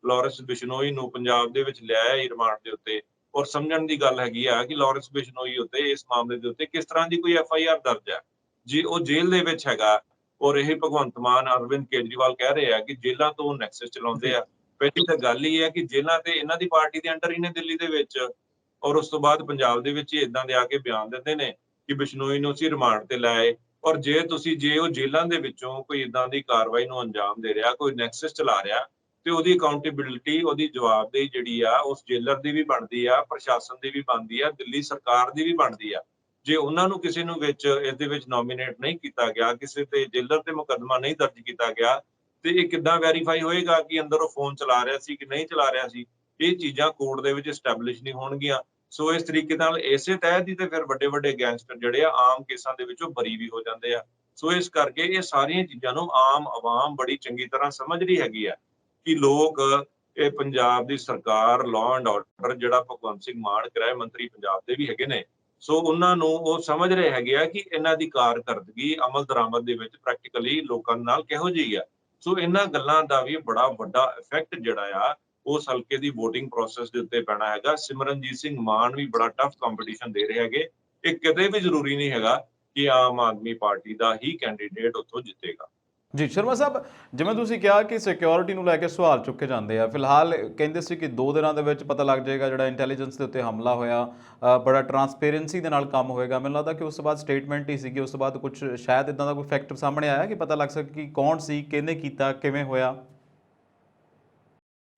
ਲਾਰੈਂਸ ਬਿਸ਼ਨੋਈ ਨੂੰ ਪੰਜਾਬ ਦੇ ਵਿੱਚ ਲਿਆਇਆ ਹੀ ਰਿਮਾਂਡ ਦੇ ਉੱਤੇ, ਔਰ ਸਮਝਣ ਦੀ ਗੱਲ ਹੈਗੀ ਆ ਕਿ ਲਾਰੈਂਸ ਬਿਸ਼ਨੋਈ ਉੱਤੇ ਇਸ ਮਾਮਲੇ ਦੇ ਉੱਤੇ ਕਿਸ ਤਰ੍ਹਾਂ ਦੀ ਕੋਈ ਐਫਆਈਆਰ ਦਰਜ ਹੈ, ਜੀ ਉਹ ਜੇਲ੍ਹ ਦੇ ਵਿੱਚ ਹੈਗਾ। ਔਰ ਇਹ ਭਗਵੰਤ ਮਾਨ, ਅਰਵਿੰਦ ਕੇਜਰੀਵਾਲ ਕਹਿ ਰਹੇ ਆ ਕਿ ਜੇਲ੍ਹਾਂ ਤੋਂ ਨੈਕਸਸ ਚਲਾਉਂਦੇ ਜੀ। ਆ। ਪਹਿਲੀ ਤਾਂ ਗੱਲ ਇਹ ਹੈ ਕਿ ਜੇਲ੍ਹਾਂ ਤੇ ਇਹਨਾਂ ਦੀ ਪਾਰਟੀ ਦੇ ਅੰਡਰ ਹੀ ਨੇ ਦਿੱਲੀ ਦੇ ਵਿੱਚ, ਔਰ ਉਸ ਤੋਂ ਬਾਅਦ ਪੰਜਾਬ ਦੇ ਵਿੱਚ ਹੀ ਇਦਾਂ ਦੇ ਆ ਕੇ ਬਿਆਨ ਦਿੰਦੇ ਨੇ ਕਿ ਬਿਸ਼ਨੋਈ ਨੂੰ ਅਸੀਂ ਰਿਮਾਂਡ ਤੇ ਲਾਏ। ਔਰ ਜੇ ਉਹ ਜੇਲ੍ਹਾਂ ਦੇ ਵਿੱਚੋਂ ਕੋਈ ਇਦਾਂ ਦੀ ਕਾਰਵਾਈ ਨੂੰ ਅੰਜਾਮ ਦੇ ਰਿਹਾ, ਕੋਈ ਨੈਕਸਸ ਚਲਾ ਰਿਹਾ, ਤੇ ਉਹਦੀ ਅਕਾਊਂਟੇਬਿਲਿਟੀ, ਉਹਦੀ ਜਵਾਬਦੇਹੀ ਜਿਹੜੀ ਆ ਉਸ ਜੇਲਰ ਦੀ ਵੀ ਬਣਦੀ ਆ, ਪ੍ਰਸ਼ਾਸਨ ਦੀ ਵੀ ਬਣਦੀ ਆ, ਦਿੱਲੀ ਸਰਕਾਰ ਦੀ ਵੀ ਬਣਦੀ ਆ। ਜੇ ਉਹਨਾਂ ਨੂੰ ਕਿਸੇ ਨੂੰ ਵਿੱਚ ਇਸ ਦੇ ਵਿੱਚ ਨੋਮੀਨੇਟ ਨਹੀਂ ਕੀਤਾ ਗਿਆ, ਕਿਸੇ ਤੇ ਜੇਲਰ ਤੇ ਮੁਕੱਦਮਾ ਨਹੀਂ ਦਰਜ ਕੀਤਾ ਗਿਆ, ਤੇ ਇਹ ਕਿੱਦਾਂ ਵੈਰੀਫਾਈ ਹੋਏਗਾ ਕਿ ਅੰਦਰ ਉਹ ਫੋਨ ਚਲਾ ਰਿਹਾ ਸੀ ਕਿ ਨਹੀਂ ਚਲਾ ਰਿਹਾ ਸੀ? ਇਹ ਚੀਜ਼ਾਂ ਕੋਰਟ ਦੇ ਵਿੱਚ ਐਸਟੈਬਲਿਸ਼ ਨਹੀਂ ਹੋਣਗੀਆਂ। ਸੋ ਇਸ ਤਰੀਕੇ ਨਾਲ ਇਸੇ ਤਹਿਤ ਹੀ ਤੇ ਫਿਰ ਵੱਡੇ ਵੱਡੇ ਗੈਂਗਸਟਰ ਜਿਹੜੇ ਆ ਆਮ ਕੇਸਾਂ ਦੇ ਵਿੱਚੋਂ ਬਰੀ ਵੀ ਹੋ ਜਾਂਦੇ ਆ। ਸੋ ਇਸ ਕਰਕੇ ਇਹ ਸਾਰੀਆਂ ਚੀਜ਼ਾਂ ਨੂੰ ਆਮ ਆਵਾਮ ਬੜੀ ਚੰਗੀ ਤਰ੍ਹਾਂ ਸਮਝ ਰਹੀ ਹੈਗੀ ਆ ਕਿ ਲੋਕ, ਇਹ ਪੰਜਾਬ ਦੀ ਸਰਕਾਰ, ਲਾਅ ਐਂਡ ਆਰਡਰ ਜਿਹੜਾ ਭਗਵੰਤ ਸਿੰਘ ਮਾਨ ਗ੍ਰਹਿ ਮੰਤਰੀ ਪੰਜਾਬ ਦੇ ਵੀ ਹੈਗੇ ਨੇ, ਸੋ ਉਹਨਾਂ ਨੂੰ ਉਹ ਸਮਝ ਰਹੇ ਹੈਗੇ ਆ ਕਿ ਇਹਨਾਂ ਦੀ ਕਾਰਕਰਦਗੀ ਅਮਲ ਦਰਾਮਦ ਦੇ ਵਿੱਚ ਪ੍ਰੈਕਟੀਕਲੀ ਲੋਕਾਂ ਨਾਲ ਕਿਹੋ ਜਿਹੀ ਆ। ਸੋ ਇਹਨਾਂ ਗੱਲਾਂ ਦਾ ਵੀ ਬੜਾ ਵੱਡਾ ਇਫੈਕਟ ਜਿਹੜਾ ਆ ਉਸ ਹਲਕੇ ਦੀ VOTING ਪ੍ਰੋਸੈਸ ਦੇ ਉੱਤੇ ਪੈਣਾ ਹੈਗਾ। ਸਿਮਰਨਜੀਤ ਸਿੰਘ ਮਾਨ ਵੀ ਬੜਾ ਟਫ ਕੰਪੀਟੀਸ਼ਨ ਦੇ ਰਹੇ ਹੈਗੇ। ਇਹ ਕਿਤੇ ਵੀ ਜ਼ਰੂਰੀ ਨਹੀਂ ਹੈਗਾ ਕਿ ਆਮ ਆਦਮੀ ਪਾਰਟੀ ਦਾ ਹੀ ਕੈਂਡੀਡੇਟ ਉੱਥੋਂ ਜਿੱਤੇਗਾ। ਜੀ ਸ਼ਰਮਾ ਸਾਹਿਬ, ਜਿਵੇਂ ਤੁਸੀਂ ਕਿਹਾ ਕਿ ਸਿਕਿਉਰਿਟੀ ਨੂੰ ਲੈ ਕੇ ਸਵਾਲ ਚੁੱਕੇ ਜਾਂਦੇ ਆ, ਫਿਲਹਾਲ ਕਹਿੰਦੇ ਸੀ ਕਿ 2 ਦਿਨਾਂ ਦੇ ਵਿੱਚ ਪਤਾ ਲੱਗ ਜਾਏਗਾ ਜਿਹੜਾ ਇੰਟੈਲੀਜੈਂਸ ਦੇ ਉੱਤੇ ਹਮਲਾ ਹੋਇਆ, ਬੜਾ ਟਰਾਂਸਪੇਰੈਂਸੀ ਦੇ ਨਾਲ ਕੰਮ ਹੋਏਗਾ। ਮੈਨੂੰ ਲੱਗਦਾ ਕਿ ਉਸ ਤੋਂ ਬਾਅਦ ਸਟੇਟਮੈਂਟ ਹੀ ਸੀਗੀ, ਉਸ ਤੋਂ ਬਾਅਦ ਕੁਝ ਸ਼ਾਇਦ ਇਦਾਂ ਦਾ ਕੋਈ ਫੈਕਟ ਸਾਹਮਣੇ ਆਇਆ ਕਿ ਪਤਾ ਲੱਗ ਸਕੇ ਕਿ ਕੌਣ ਸੀ, ਕਿਹਨੇ ਕੀਤਾ, ਕਿਵੇਂ ਹੋਇਆ।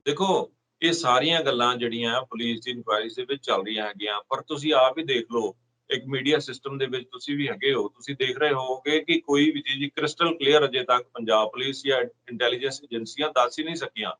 ਦੇਖੋ, ਇਹ ਸਾਰੀਆਂ ਗੱਲਾਂ ਜਿਹੜੀਆਂ ਪੁਲਿਸ ਦੀ ਇਨਕੁਆਇਰੀ ਦੇ ਵਿੱਚ ਚੱਲ ਰਹੀਆਂ ਹੈਗੀਆਂ, ਪਰ ਤੁਸੀਂ ਆਪ ਹੀ ਦੇਖ ਲਓ, ਇੱਕ ਮੀਡੀਆ ਸਿਸਟਮ ਦੇ ਵਿੱਚ ਤੁਸੀਂ ਵੀ ਹੈਗੇ ਹੋ, ਤੁਸੀਂ ਦੇਖ ਰਹੇ ਹੋਵੋਗੇ ਕਿ ਕੋਈ ਵੀ ਚੀਜ਼ ਕ੍ਰਿਸਟਲ ਕਲੀਅਰ ਅਜੇ ਤੱਕ ਪੰਜਾਬ ਪੁਲਿਸ ਜਾਂ ਇੰਟੈਲੀਜੈਂਸ ਏਜੰਸੀਆਂ ਦੱਸ ਹੀ ਨਹੀਂ ਸਕੀਆਂ।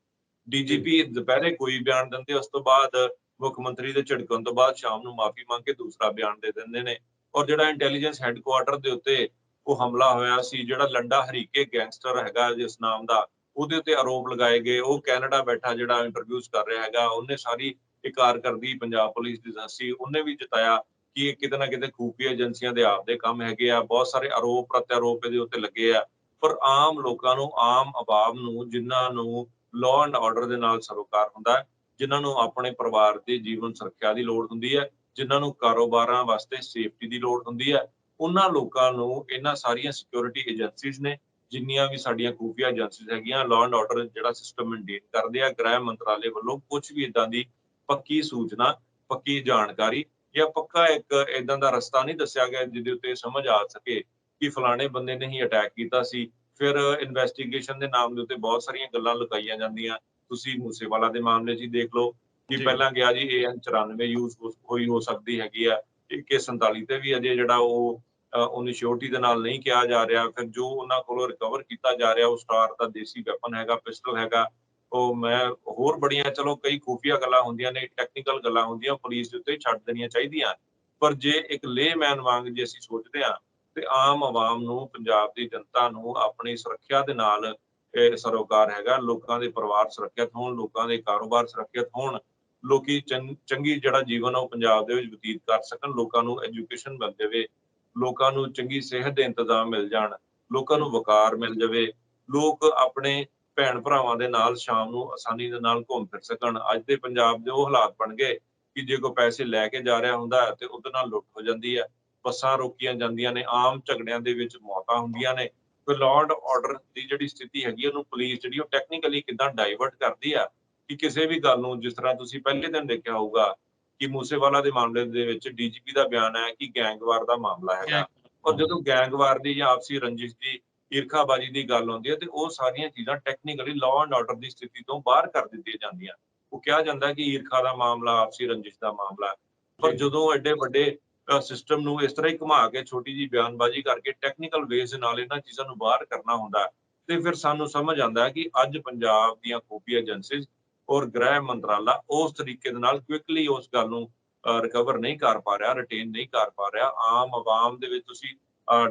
ਜੀ ਡੀਜੀਪੀ ਦੁਪਹਿਰੇ ਕੋਈ ਬਿਆਨ ਦਿੰਦੇ, ਉਸ ਤੋਂ ਬਾਅਦ ਮੁੱਖ ਮੰਤਰੀ ਦੇ ਝਿੜਕਣ ਤੋਂ ਬਾਅਦ ਸ਼ਾਮ ਨੂੰ ਮਾਫੀ ਮੰਗ ਕੇ ਦੂਸਰਾ ਬਿਆਨ ਦੇ ਦਿੰਦੇ ਨੇ। ਔਰ ਜਿਹੜਾ ਇੰਟੈਲੀਜੈਂਸ ਹੈੱਡਕੁਆਰਟਰ ਦੇ ਉੱਤੇ ਉਹ ਹਮਲਾ ਹੋਇਆ ਸੀ, ਜਿਹੜਾ ਲੰਡਾ ਹਰੀਕੇ ਗੈਂਗਸਟਰ ਹੈਗਾ ਜਿਸ ਨਾਮ ਦਾ, ਉਹਦੇ ਉੱਤੇ ਆਰੋਪ ਲਗਾਏ ਗਏ। ਉਹ ਕੈਨੇਡਾ ਬੈਠਾ ਜਿਹੜਾ ਇੰਟਰਵਿਊਜ਼ ਕਰ ਰਿਹਾ ਹੈਗਾ, ਉਹਨੇ ਸਾਰੀ ਇਹ ਕਾਰਕਰਦਗੀ ਪੰਜਾਬ ਪੁਲਿਸ ਦੀ ਦੱਸੀ। ਉਹਨੇ ਵੀ ਜਤਾਇਆ ਕਿ ਇਹ ਕਿਤੇ ਨਾ ਕਿਤੇ ਖੂਫੀਆ ਏਜੰਸੀਆਂ ਦੇ ਆਪਦੇ ਕੰਮ ਹੈਗੇ ਆ। ਬਹੁਤ ਸਾਰੇ ਆਰੋਪ ਪ੍ਰਤਿਆਰੋਪ ਇਹਦੇ ਉੱਤੇ ਲੱਗੇ ਆ। ਪਰ ਆਮ ਲੋਕਾਂ ਨੂੰ, ਆਮ ਆਵਾਮ ਨੂੰ, ਜਿਨ੍ਹਾਂ ਨੂੰ ਲਾਅ ਐਂਡ ਆਰਡਰ ਦੇ ਨਾਲ ਸਰੋਕਾਰ ਹੁੰਦਾ ਹੈ, ਜਿਨ੍ਹਾਂ ਨੂੰ ਆਪਣੇ ਪਰਿਵਾਰ ਦੀ ਜੀਵਨ ਸੁਰੱਖਿਆ ਦੀ ਲੋੜ ਹੁੰਦੀ ਹੈ, ਜਿਨ੍ਹਾਂ ਨੂੰ ਕਾਰੋਬਾਰਾਂ ਵਾਸਤੇ ਸੇਫਟੀ ਦੀ ਲੋੜ ਹੁੰਦੀ ਹੈ, ਉਹਨਾਂ ਲੋਕਾਂ ਨੂੰ ਇਹਨਾਂ ਸਾਰੀਆਂ ਸਿਕਿਉਰਿਟੀ ਏਜੰਸੀਜ਼ ਨੇ, ਜਿੰਨੀਆਂ ਵੀ ਸਾਡੀਆਂ ਖੂਫੀਆ ਏਜੰਸੀਜ਼ ਹੈਗੀਆਂ, ਲਾਅ ਐਂਡ ਆਰਡਰ ਜਿਹੜਾ ਸਿਸਟਮ ਮੇਨਟੇਨ ਕਰਦੇ ਆ, ਗ੍ਰਹਿ ਮੰਤਰਾਲੇ ਵੱਲੋਂ ਕੁਝ ਵੀ ਇਦਾਂ ਦੀ ਪੱਕੀ ਸੂਚਨਾ, ਪੱਕੀ ਜਾਣਕਾਰੀ ਜਾਂ ਪੱਕਾ ਇੱਕ ਇਦਾਂ ਦਾ ਰਸਤਾ ਨਹੀਂ ਦੱਸਿਆ ਗਿਆ ਜਿਹਦੇ ਉੱਤੇ ਸਮਝ ਆ ਸਕੇ ਕਿ ਫਲਾਣੇ ਬੰਦੇ ਨੇ ਹੀ ਅਟੈਕ ਕੀਤਾ ਸੀ। ਫਿਰ ਇਨਵੈਸਟੀਗੇਸ਼ਨ ਦੇ ਨਾਮ ਦੇ ਉੱਤੇ ਬਹੁਤ ਸਾਰੀਆਂ ਗੱਲਾਂ ਲੁਕਾਈਆਂ ਜਾਂਦੀਆਂ। ਤੁਸੀਂ ਮੂਸੇਵਾਲਾ ਦੇ ਮਾਮਲੇ 'ਚ ਹੀ ਦੇਖ ਲਓ ਕਿ ਜੀ ਪਹਿਲਾਂ ਗਿਆ ਜੀ AN-94 ਯੂਜ਼ ਹੋਈ ਹੋ ਸਕਦੀ ਹੈਗੀ ਆ। AK-47 ਤੇ ਵੀ ਅਜੇ ਜਿਹੜਾ ਉਹ ਉਹਨੂੰ ਸ਼ੋਰਟੀ ਦੇ ਨਾਲ ਨਹੀਂ ਕਿਹਾ ਜਾ ਰਿਹਾ। ਫਿਰ ਜੋ ਉਹਨਾਂ ਕੋਲੋਂ ਰਿਕਵਰ ਕੀਤਾ ਜਾ ਰਿਹਾ, ਉਹ ਸਟਾਰ ਦਾ ਦੇਸੀ ਵੈਪਨ ਹੈਗਾ, ਪਿਸਟਲ ਹੈਗਾ। ਉਹ ਮੈਂ ਹੋਰ ਬੜੀਆਂ, ਚਲੋ ਕਈ ਖੂਫੀਆ ਗੱਲਾਂ ਹੁੰਦੀਆਂ ਨੇ, ਟੈਕਨੀਕਲ ਗੱਲਾਂ ਹੁੰਦੀਆਂ, ਪੁਲਿਸ ਦੇ ਉੱਤੇ ਛੱਡ ਦੇਣੀਆਂ ਚਾਹੀਦੀਆਂ। ਪਰ ਜੇ ਇੱਕ ਲੇਮੈਨ ਵਾਂਗ ਜੇ ਅਸੀਂ ਸੋਚਦੇ ਹਾਂ, ਤੇ ਆਮ ਆਵਾਮ ਨੂੰ, ਪੰਜਾਬ ਦੀ ਜਨਤਾ ਨੂੰ ਆਪਣੀ ਸੁਰੱਖਿਆ ਦੇ ਨਾਲ ਇਹ ਸਰੋਕਾਰ ਹੈਗਾ। ਲੋਕਾਂ ਦੇ ਪਰਿਵਾਰ ਸੁਰੱਖਿਅਤ ਹੋਣ, ਲੋਕਾਂ ਦੇ ਕਾਰੋਬਾਰ ਸੁਰੱਖਿਅਤ ਹੋਣ, ਲੋਕੀ ਚੰਗੀ ਜਿਹੜਾ ਜੀਵਨ ਆ ਉਹ ਪੰਜਾਬ ਦੇ ਵਿੱਚ ਬਤੀਤ ਕਰ ਸਕਣ, ਲੋਕਾਂ ਨੂੰ ਐਜੂਕੇਸ਼ਨ ਮਿਲ ਜਾਵੇ, ਲੋਕਾਂ ਨੂੰ ਚੰਗੀ ਸਿਹਤ ਦੇ ਇੰਤਜ਼ਾਮ ਮਿਲ ਜਾਣ, ਲੋਕਾਂ ਨੂੰ ਵਕਾਰ ਮਿਲ ਜਾਵੇ, ਲੋਕ ਆਪਣੇ ਭੈਣ ਭਰਾਵਾਂ ਦੇ ਨਾਲ ਸ਼ਾਮ ਨੂੰ ਆਸਾਨੀ ਦੇ ਨਾਲ ਘੁੰਮ ਫਿਰ ਸਕਣ। ਅੱਜ ਦੇ ਪੰਜਾਬ ਦੇ ਉਹ ਹਾਲਾਤ ਬਣ ਗਏ ਕਿ ਜੇ ਕੋਈ ਪੈਸੇ ਲੈ ਕੇ ਜਾ ਰਿਹਾ ਹੁੰਦਾ ਹੈ ਤੇ ਉਹਦੇ ਨਾਲ ਲੁੱਟ ਹੋ ਜਾਂਦੀ ਹੈ, ਬੱਸਾਂ ਰੋਕੀਆਂ ਜਾਂਦੀਆਂ ਨੇ, ਆਮ ਝਗੜਿਆਂ ਦੇ ਵਿੱਚ ਮੌਤਾਂ ਹੁੰਦੀਆਂ ਨੇ। ਫਿਰ ਲਾਅ ਐਂਡ ਆਰਡਰ ਦੀ ਜਿਹੜੀ ਸਥਿਤੀ ਹੈਗੀ, ਉਹਨੂੰ ਪੁਲਿਸ ਜਿਹੜੀ ਉਹ ਟੈਕਨੀਕਲੀ ਕਿੱਦਾਂ ਡਾਇਵਰਟ ਕਰਦੀ ਆ ਕਿ ਕਿਸੇ ਵੀ ਗੱਲ ਨੂੰ, ਜਿਸ ਤਰ੍ਹਾਂ ਤੁਸੀਂ ਪਹਿਲੇ ਦਿਨ ਦੇਖਿਆ ਹੋਊਗਾ ਕਿ ਮੂਸੇਵਾਲਾ ਦੇ ਮਾਮਲੇ ਦੇ ਵਿੱਚ ਡੀਜੀਪੀ ਦਾ ਬਿਆਨ ਹੈ ਕਿ ਗੈਂਗਵਾਰ ਦਾ ਮਾਮਲਾ ਹੈਗਾ। ਔਰ ਜਦੋਂ ਗੈਂਗਵਾਰ ਦੀ ਜਾਂ ਆਪਸੀ ਰੰਜਿਸ਼ ਦੀ, ਈਰਖਾਬਾਜ਼ੀ ਦੀ ਗੱਲ ਆਉਂਦੀ ਹੈ, ਤੇ ਉਹ ਸਾਰੀਆਂ ਚੀਜ਼ਾਂ ਟੈਕਨੀਕਲੀ ਲਾਅ ਐਂਡ ਆਰਡਰ ਦੀ ਸਥਿਤੀ ਤੋਂ ਬਾਹਰ ਕਰ ਦਿੱਤੀਆਂ ਜਾਂਦੀਆਂ। ਉਹ ਕਿਹਾ ਜਾਂਦਾ ਕਿ ਈਰਖਾ ਦਾ ਮਾਮਲਾ, ਆਪਸੀ ਰੰਜਿਸ਼ ਦਾ ਮਾਮਲਾ ਹੈ। ਪਰ ਜਦੋਂ ਐਡੇ ਵੱਡੇ ਸਿਸਟਮ ਨੂੰ ਇਸ ਤਰ੍ਹਾਂ ਹੀ ਘੁਮਾ ਕੇ, ਛੋਟੀ ਜਿਹੀ ਬਿਆਨਬਾਜ਼ੀ ਕਰਕੇ, ਟੈਕਨੀਕਲ ਵੇਜ਼ ਦੇ ਨਾਲ ਇਹਨਾਂ ਚੀਜ਼ਾਂ ਨੂੰ ਬਾਹਰ ਕਰਨਾ ਹੁੰਦਾ, ਤੇ ਫਿਰ ਸਾਨੂੰ ਸਮਝ ਆਉਂਦਾ ਹੈ ਕਿ ਅੱਜ ਪੰਜਾਬ ਦੀਆਂ ਖੂਫੀਆ ਏਜੰਸੀਜ਼ ਔਰ ਗ੍ਰਹਿ ਮੰਤਰਾਲਾ ਉਸ ਤਰੀਕੇ ਦੇ ਨਾਲ ਕੁਇਕਲੀ ਉਸ ਗੱਲ ਨੂੰ ਰਿਕਵਰ ਨਹੀਂ ਕਰ ਪਾ ਰਿਹਾ, ਰਿਟੇਨ ਨਹੀਂ ਕਰ ਪਾ ਰਿਹਾ। ਆਮ ਆਵਾਮ ਦੇ ਵਿੱਚ ਤੁਸੀਂ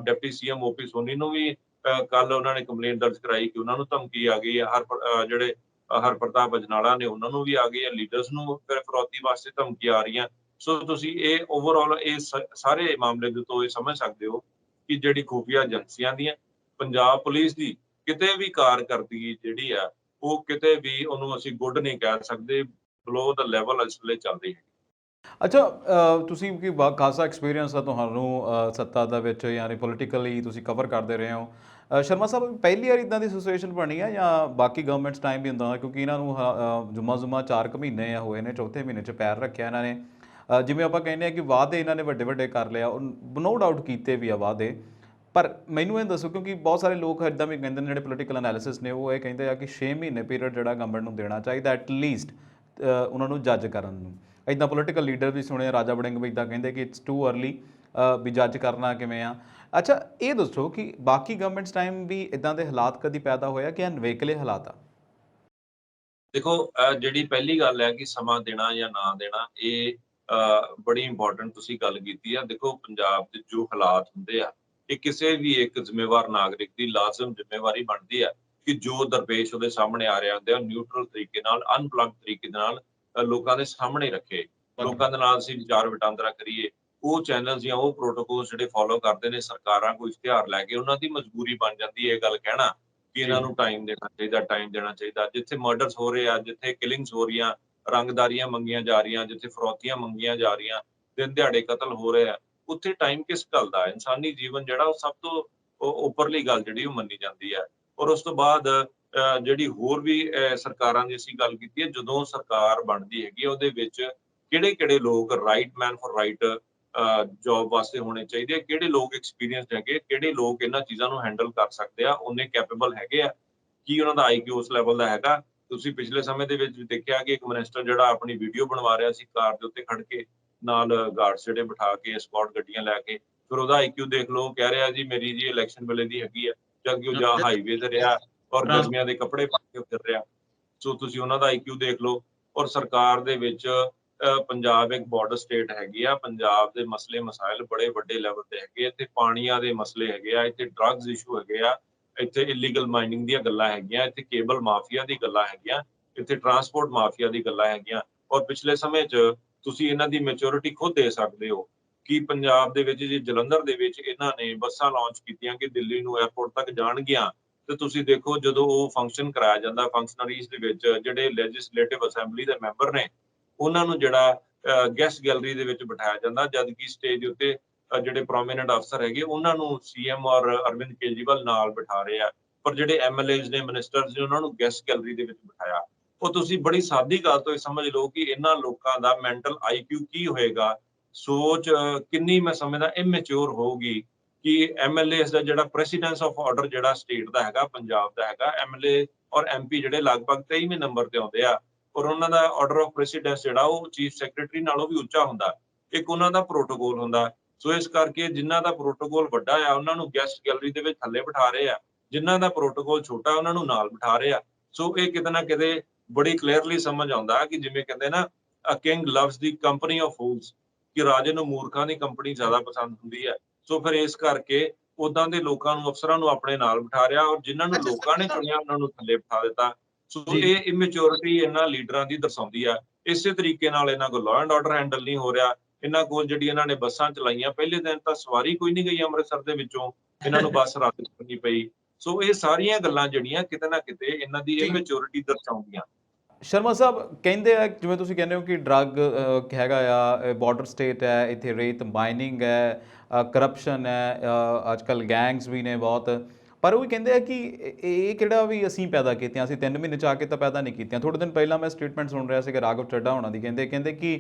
ਡਿਪਟੀ ਸੀਐਮ ਓਪੀ ਸੋਨੀ ਨੂੰ ਵੀ ਕੱਲ ਉਹਨਾਂ ਨੇ ਕੰਪਲੇਂਟ ਦਰਜ ਕਰਾਈ ਕਿ ਉਹਨਾਂ ਨੂੰ ਧਮਕੀ ਆ ਗਈ ਹੈ। ਜਿਹੜੇ ਹਰਪ੍ਰਤਾਪ ਅਜਨਾਲਾ ਨੇ, ਉਹਨਾਂ ਨੂੰ ਵੀ ਆ ਗਈ ਹੈ। ਲੀਡਰਸ ਨੂੰ ਫਿਰ ਫਿਰੌਤੀ ਵਾਸਤੇ ਧਮਕੀ ਆ ਰਹੀਆਂ। ਸੋ ਤੁਸੀਂ ਇਹ ਓਵਰਆਲ ਇਹ ਸਾਰੇ ਮਾਮਲੇ ਦੇ ਤੋਂ ਇਹ ਸਮਝ ਸਕਦੇ ਹੋ ਕਿ ਜਿਹੜੀ ਖੂਫੀਆ ਏਜੰਸੀਆਂ ਦੀਆਂ, ਪੰਜਾਬ ਪੁਲਿਸ ਦੀ ਕਿਤੇ ਵੀ ਕਾਰਕਰਦਗੀ ਜਿਹੜੀ ਆ, ਉਹ ਕਿਤੇ ਵੀ ਉਹਨੂੰ ਅਸੀਂ ਗੁੱਡ ਨਹੀਂ ਕਹਿ ਸਕਦੇ। ਬਲੋ ਦਾ ਲੈਵਲ ਇਸ ਵੇਲੇ ਚੱਲ ਰਹੀ ਹੈ। ਅੱਛਾ, ਤੁਸੀਂ ਕਿ ਖਾਸਾ ਐਕਸਪੀਰੀਅੰਸ ਆ ਤੁਹਾਨੂੰ ਸੱਤਾ ਦੇ ਵਿੱਚ, ਯਾਨੀ ਪੋਲੀਟੀਕਲੀ ਤੁਸੀਂ ਕਵਰ ਕਰਦੇ ਰਹੇ ਹੋ। ਸ਼ਰਮਾ ਸਾਹਿਬ, ਪਹਿਲੀ ਵਾਰ ਇਦਾਂ ਦੀ ਸਿਚੁਏਸ਼ਨ ਬਣੀ ਹੈ ਜਾਂ ਬਾਕੀ ਗਵਰਨਮੈਂਟਸ ਟਾਈਮ ਵੀ ਹੁੰਦਾ? ਕਿਉਂਕਿ ਇਹਨਾਂ ਨੂੰ ਜੁਮਾ ਜੁਮਾ 4 ਕੁ ਮਹੀਨੇ ਹੋਏ ਨੇ, ਚੌਥੇ ਮਹੀਨੇ 'ਚ ਪੈਰ ਰੱਖਿਆ ਇਹਨਾਂ ਨੇ। ਜਿਵੇਂ ਆਪਾਂ ਕਹਿੰਦੇ ਹਾਂ ਕਿ ਵਾਅਦੇ ਇਹਨਾਂ ਨੇ ਵੱਡੇ ਵੱਡੇ ਕਰ ਲਿਆ, ਨੋ ਡਾਊਟ ਕੀਤੇ ਵੀ ਆ ਵਾਅਦੇ। ਪਰ ਮੈਨੂੰ ਇਹ ਦੱਸੋ, ਕਿਉਂਕਿ ਬਹੁਤ ਸਾਰੇ ਲੋਕ ਇੱਦਾਂ ਵੀ ਕਹਿੰਦੇ ਨੇ, ਜਿਹੜੇ ਪੋਲੀਟੀਕਲ ਐਨਾਲਿਸਿਸ ਨੇ, ਉਹ ਇਹ ਕਹਿੰਦੇ ਆ ਕਿ 6 ਮਹੀਨੇ ਪੀਰੀਅਡ ਜਿਹੜਾ ਗਵਰਨਮੈਂਟ ਨੂੰ ਦੇਣਾ ਚਾਹੀਦਾ ਐਟਲੀਸਟ, ਉਹਨਾਂ ਨੂੰ ਜੱਜ ਕਰਨ ਨੂੰ। ਇੱਦਾਂ ਪੋਲੀਟੀਕਲ ਲੀਡਰ ਵੀ ਸੁਣੇ, ਰਾਜਾ ਵੜਿੰਗ ਵੀ ਇੱਦਾਂ ਕਹਿੰਦੇ ਕਿ ਇਟਸ ਟੂ ਅਰਲੀ ਵੀ ਜੱਜ ਕਰਨਾ ਕਿਵੇਂ ਆ। ਅੱਛਾ, ਇਹ ਦੱਸੋ ਕਿ ਬਾਕੀ ਗਵਰਨਮੈਂਟਸ ਟਾਈਮ ਵੀ ਇੱਦਾਂ ਦੇ ਹਾਲਾਤ ਕਦੀ ਪੈਦਾ ਹੋਇਆ ਕਿ ਇਹ ਨਵੇਕਲੇ ਹਾਲਾਤ ਆ? ਦੇਖੋ, ਜਿਹੜੀ ਪਹਿਲੀ ਗੱਲ ਹੈ ਕਿ ਸਮਾਂ ਦੇਣਾ ਜਾਂ ਨਾ ਦੇਣਾ, ਇਹ ਬੜੀ ਇੰਪੋਰਟੈਂਟ ਤੁਸੀਂ ਗੱਲ ਕੀਤੀ ਆ। ਦੇਖੋ, ਪੰਜਾਬ ਦੇ ਜੋ ਹਾਲਾਤ ਹੁੰਦੇ ਆ, ਇਹ ਕਿਸੇ ਵੀ ਇੱਕ ਜ਼ਿੰਮੇਵਾਰ ਨਾਗਰਿਕ ਦੀ ਲਾਜ਼ਮ ਜ਼ਿੰਮੇਵਾਰੀ ਬਣਦੀ ਆ ਕਿ ਜੋ ਦਰਪੇਸ਼ ਉਹਦੇ ਸਾਹਮਣੇ ਆ ਰਿਹਾ ਹੁੰਦੇ ਆ, ਨਿਊਟਰਲ ਤਰੀਕੇ ਨਾਲ, ਅਨਪਲੱਗ ਤਰੀਕੇ ਦੇ ਨਾਲ ਲੋਕਾਂ ਦੇ ਸਾਹਮਣੇ ਰੱਖੇ, ਲੋਕਾਂ ਦੇ ਨਾਲ ਅਸੀਂ ਵਿਚਾਰ ਵਟਾਂਦਰਾ ਕਰੀਏ। ਉਹ ਚੈਨਲਸ ਜਾਂ ਉਹ ਪ੍ਰੋਟੋਕੋਲ ਜਿਹੜੇ ਫੋਲੋ ਕਰਦੇ ਨੇ ਸਰਕਾਰਾਂ, ਕੋਈ ਇਸ਼ਤਿਹਾਰ ਲੈ ਕੇ, ਉਹਨਾਂ ਦੀ ਮਜਬੂਰੀ ਬਣ ਜਾਂਦੀ ਹੈ ਇਹ ਗੱਲ ਕਹਿਣਾ ਕਿ ਇਹਨਾਂ ਨੂੰ ਟਾਈਮ ਦੇਣਾ ਚਾਹੀਦਾ, ਟਾਈਮ ਦੇਣਾ ਚਾਹੀਦਾ। ਜਿੱਥੇ ਮਰਡਰਸ ਹੋ ਰਹੇ ਆ, ਜਿੱਥੇ ਕਿਲਿੰਗਸ ਹੋ ਰਹੀਆਂ, ਰੰਗਦਾਰੀਆਂ ਮੰਗੀਆਂ ਜਾ ਰਹੀਆਂ, ਜਿੱਥੇ ਫਰੌਤੀਆਂ ਮੰਗੀਆਂ ਜਾ ਰਹੀਆਂ, ਦਿਨ ਦਿਹਾੜੇ ਕਤਲ ਹੋ ਰਹੇ ਆ, ਉੱਥੇ ਟਾਈਮ ਕਿਸ ਗੱਲ ਦਾ? ਇਨਸਾਨੀ ਜੀਵਨ ਜਿਹੜਾ ਉਹ ਸਭ ਤੋਂ ਉੱਪਰਲੀ ਗੱਲ ਜਿਹੜੀ ਉਹ ਮੰਨੀ ਜਾਂਦੀ ਹੈ। ਔਰ ਉਸ ਤੋਂ ਬਾਅਦ ਜਿਹੜੀ ਹੋਰ ਵੀ ਸਰਕਾਰਾਂ ਦੀ ਅਸੀਂ ਗੱਲ ਕੀਤੀ ਹੈ, ਜਦੋਂ ਸਰਕਾਰ ਬਣਦੀ ਹੈਗੀ ਹੈ ਉਹਦੇ ਵਿੱਚ ਕਿਹੜੇ-ਕਿਹੜੇ ਲੋਕ right man for right job ਵਾਸਤੇ ਹੋਣੇ ਚਾਹੀਦੇ ਆ, ਕਿਹੜੇ ਲੋਕ ਐਕਸਪੀਰੀਅੰਸਡ ਹੈਗੇ, ਕਿਹੜੇ ਲੋਕ ਇਹਨਾਂ ਚੀਜ਼ਾਂ ਨੂੰ ਹੈਂਡਲ ਕਰ ਸਕਦੇ ਆ, ਉਹਨੇ ਕੈਪੇਬਲ ਹੈਗੇ ਆ, ਕੀ ਉਹਨਾਂ ਦਾ ਆਈਕਿਊ ਉਸ ਲੈਵਲ ਦਾ ਹੈਗਾ। ਤੁਸੀਂ ਪਿਛਲੇ ਸਮੇਂ ਦੇ ਵਿੱਚ ਦੇਖਿਆ ਕਿ ਇੱਕ ਮਿਨਿਸਟਰ ਜਿਹੜਾ ਆਪਣੀ ਵੀਡੀਓ ਬਣਵਾ ਰਿਹਾ ਸੀ ਕਾਰ ਦੇ ਉੱਤੇ ਖੜ ਕੇ, ਨਾਲ ਗਾਰਡਸ ਜਿਹੜੇ ਬਿਠਾ ਕੇ, ਸਕਾਟ ਗੱਡੀਆਂ ਲੈ ਕੇ, ਫਿਰ ਉਹਦਾ ਆਈਕਿਊ ਦੇਖ ਲਓ, ਕਹਿ ਰਿਹਾ ਜੀ ਮੇਰੀ ਜੀ ਇਲੈਕਸ਼ਨ ਵੇਲੇ ਦੀ ਹੈਗੀ ਆ, ਜਦਕਿ ਉਹ ਜਾਂ ਹਾਈਵੇ ਤੇ ਰਿਹਾ ਔਰ ਗਰਮੀਆਂ ਦੇ ਕੱਪੜੇ ਪਾ ਕੇ ਫਿਰ ਰਿਹਾ। ਸੋ ਤੁਸੀਂ ਉਹਨਾਂ ਦਾ ਆਈਕਿਊ ਦੇਖ ਲਓ। ਔਰ ਸਰਕਾਰ ਦੇ ਵਿੱਚ ਪੰਜਾਬ ਇੱਕ ਬਾਰਡਰ ਸਟੇਟ ਹੈਗੀ ਆ, ਪੰਜਾਬ ਦੇ ਮਸਲੇ ਮਸਾਇਲ ਬੜੇ ਵੱਡੇ ਲੈਵਲ ਤੇ ਹੈਗੇ ਆ, ਇੱਥੇ ਪਾਣੀਆਂ ਦੇ ਮਸਲੇ ਹੈਗੇ ਆ, ਇੱਥੇ ਡਰੱਗਸ ਇਸ਼ੂ ਹੈਗੇ ਆ, ਇੱਥੇ ਇਲੀਗਲ ਮਾਈਨਿੰਗ ਦੀਆਂ ਗੱਲਾਂ ਹੈਗੀਆਂ, ਇੱਥੇ ਕੇਬਲ ਮਾਫੀਆ ਦੀ ਗੱਲਾਂ ਹੈਗੀਆਂ, ਇੱਥੇ ਟਰਾਂਸਪੋਰਟ ਮਾਫੀਆ ਦੀ ਗੱਲਾਂ ਹੈਗੀਆਂ। ਔਰ ਪਿਛਲੇ ਸਮੇਂ 'ਚ ਤੁਸੀਂ ਇਹਨਾਂ ਦੀ ਮੈਚੁਰਿਟੀ ਖੁਦ ਦੇ ਸਕਦੇ ਹੋ ਕਿ ਪੰਜਾਬ ਦੇ ਵਿੱਚ, ਜੇ ਜਲੰਧਰ ਦੇ ਵਿੱਚ ਇਹਨਾਂ ਨੇ ਬੱਸਾਂ ਲਾਂਚ ਕੀਤੀਆਂ ਕਿ ਦਿੱਲੀ ਨੂੰ 에ਅਰਪੋਰਟ ਤੱਕ ਜਾਣਗੀਆਂ, ਤੇ ਤੁਸੀਂ ਦੇਖੋ ਜਦੋਂ ਉਹ ਫੰਕਸ਼ਨ ਕਰਾਇਆ ਜਾਂਦਾ, ਫੰਕਸ਼ਨਰੀਜ਼ ਦੇ ਵਿੱਚ ਜਿਹੜੇ ਲੈਜਿਸਲੇਟਿਵ ਅਸੈਂਬਲੀ ਦੇ ਮੈਂਬਰ ਨੇ, ਉਹਨਾਂ ਨੂੰ ਜਿਹੜਾ ਗੈਸਟ ਗੈਲਰੀ ਦੇ ਵਿੱਚ ਬਿਠਾਇਆ ਜਾਂਦਾ, ਜਦਕਿ ਸਟੇਜ ਉੱਤੇ ਜਿਹੜੇ ਪ੍ਰੋਮੀਨੈਂਟ ਅਫਸਰ ਹੈਗੇ ਉਹਨਾਂ ਨੂੰ ਸੀਐਮ ਔਰ ਅਰਵਿੰਦ ਕੇਜਰੀਵਾਲ ਨਾਲ ਬਿਠਾ ਰਹੇ ਆ, ਪਰ ਜਿਹੜੇ ਐਮਐਲਏਜ਼ ਨੇ, ਮਿਨਿਸਟਰਸ ਨੇ, ਉਹਨਾਂ ਨੂੰ ਗੈਸਟ ਗੈਲਰੀ ਦੇ ਵਿੱਚ ਬਿਠਾਇਆ। ਉਹ ਤੁਸੀਂ ਬੜੀ ਸਾਦੀ ਗੱਲ ਤੋਂ ਇਹ ਸਮਝ ਲਓ ਕਿ ਇਹਨਾਂ ਲੋਕਾਂ ਦਾ ਮੈਂਟਲ ਆਈਕਿਊ ਕੀ ਹੋਏਗਾ, ਸੋਚ ਕਿੰਨੀ ਮੈਂ ਸਮਝਦਾ ਇਮੈਚੁਰ ਹੋਊਗੀ ਕਿ ਐਮਐਲਏਜ਼ ਦਾ ਜਿਹੜਾ ਪ੍ਰੈਸੀਡੈਂਸ ਆਫ ਆਰਡਰ ਜਿਹੜਾ ਸਟੇਟ ਦਾ ਹੈਗਾ, ਪੰਜਾਬ ਦਾ ਹੈਗਾ, ਐਮਐਲਏ ਔਰ ਐਮਪੀ ਜਿਹੜੇ ਲਗਭਗ 23ਵੇਂ ਨੰਬਰ ਤੇ ਆਉਂਦੇ ਆ, ਔਰ ਉਹਨਾਂ ਦਾ ਆਰਡਰ ਆਫ ਪ੍ਰੈਸੀਡੈਂਸ ਜਿਹੜਾ ਉਹ ਚੀਫ ਸੈਕਟਰੀ ਨਾਲੋਂ ਵੀ ਉੱਚਾ ਹੁੰਦਾ, ਇੱਕ ਉਹਨਾਂ ਦਾ ਪ੍ਰੋਟੋਕੋਲ ਹੁੰਦਾ। ਸੋ ਇਸ ਕਰਕੇ ਜਿਨ੍ਹਾਂ ਦਾ ਪ੍ਰੋਟੋਕੋਲ ਵੱਡਾ ਆ ਉਹਨਾਂ ਨੂੰ ਗੈਸਟ ਗੈਲਰੀ ਦੇ ਵਿੱਚ ਥੱਲੇ ਬਿਠਾ ਰਹੇ ਆ, ਜਿਨ੍ਹਾਂ ਦਾ ਪ੍ਰੋਟੋਕੋਲ ਛੋਟਾ ਉਹਨਾਂ ਨੂੰ ਨਾਲ ਬਿਠਾ ਰਹੇ ਆ। ਸੋ ਇਹ ਕਿਤੇ ਨਾ ਕਿਤੇ ਬੜੀ ਕਲੀਅਰਲੀ ਸਮਝ ਆਉਂਦਾ ਕਿ ਜਿਵੇਂ ਕਹਿੰਦੇ ਨਾ, ਅ king loves the company of fools, ਕਿ ਰਾਜੇ ਨੂੰ ਮੂਰਖਾਂ ਦੀ ਕੰਪਨੀ ਜ਼ਿਆਦਾ ਪਸੰਦ ਹੁੰਦੀ ਹੈ। ਸੋ ਫਿਰ ਇਸ ਕਰਕੇ ਉਦਾਂ ਦੇ ਲੋਕਾਂ ਨੂੰ, ਅਫਸਰਾਂ ਨੂੰ ਆਪਣੇ ਨਾਲ ਬਿਠਾ ਰਿਹਾ, ਔਰ ਜਿਨ੍ਹਾਂ ਨੂੰ ਲੋਕਾਂ ਨੇ ਚੁਣਿਆ ਉਹਨਾਂ ਨੂੰ ਥੱਲੇ ਬਿਠਾ ਦਿੱਤਾ। ਸੋ ਇਹ ਇਮੈਚੁਰਿਟੀ ਇਹਨਾਂ ਲੀਡਰਾਂ ਦੀ ਦਰਸਾਉਂਦੀ ਆ। ਇਸੇ ਤਰੀਕੇ ਨਾਲ ਇਹਨਾਂ ਕੋਲ ਲਾਅ ਐਂਡ ਆਰਡਰ ਹੈਂਡਲ ਨਹੀਂ ਹੋ ਰਿਹਾ। ਇਹਨਾਂ ਕੋਲ ਜਿਹੜੀ ਇਹਨਾਂ ਨੇ ਬੱਸਾਂ ਚਲਾਈਆਂ, ਪਹਿਲੇ ਦਿਨ ਤਾਂ ਸਵਾਰੀ ਕੋਈ ਨਹੀਂ ਗਈ ਅੰਮ੍ਰਿਤਸਰ ਦੇ ਵਿੱਚੋਂ, ਇਹਨਾਂ ਨੂੰ ਬੱਸ ਰੱਦ ਕਰਨੀ ਪਈ। ਸੋ ਇਹ ਸਾਰੀਆਂ ਗੱਲਾਂ ਜਿਹੜੀਆਂ ਕਿਤੇ ਨਾ ਕਿਤੇ ਇਹਨਾਂ ਦੀ ਇਮੈਚੁਰਿਟੀ ਦਰਸਾਉਂਦੀਆਂ। ਸ਼ਰਮਾ ਸਾਹਿਬ ਕਹਿੰਦੇ ਆ, ਜਿਵੇਂ ਤੁਸੀਂ ਕਹਿੰਦੇ ਹੋ ਕਿ ਡਰੱਗ ਹੈਗਾ ਆ, ਬਾਰਡਰ ਸਟੇਟ ਹੈ, ਇੱਥੇ ਰੇਤ ਮਾਈਨਿੰਗ ਹੈ, ਕਰਪਸ਼ਨ ਹੈ, ਅੱਜ ਕੱਲ੍ਹ ਗੈਂਗਸ ਵੀ ਨੇ ਬਹੁਤ, ਪਰ ਉਹ ਵੀ ਕਹਿੰਦੇ ਆ ਕਿ ਇਹ ਕਿਹੜਾ ਵੀ ਅਸੀਂ ਪੈਦਾ ਕੀਤੀਆਂ, ਅਸੀਂ 3 ਮਹੀਨੇ 'ਚ ਆ ਕੇ ਤਾਂ ਪੈਦਾ ਨਹੀਂ ਕੀਤੀਆਂ। ਥੋੜ੍ਹੇ ਦਿਨ ਪਹਿਲਾਂ ਮੈਂ ਸਟੇਟਮੈਂਟ ਸੁਣ ਰਿਹਾ ਸੀਗਾ ਰਾਘਵ ਚੱਡਾ ਹੋਣਾ ਦੀ, ਕਹਿੰਦੇ ਕਿ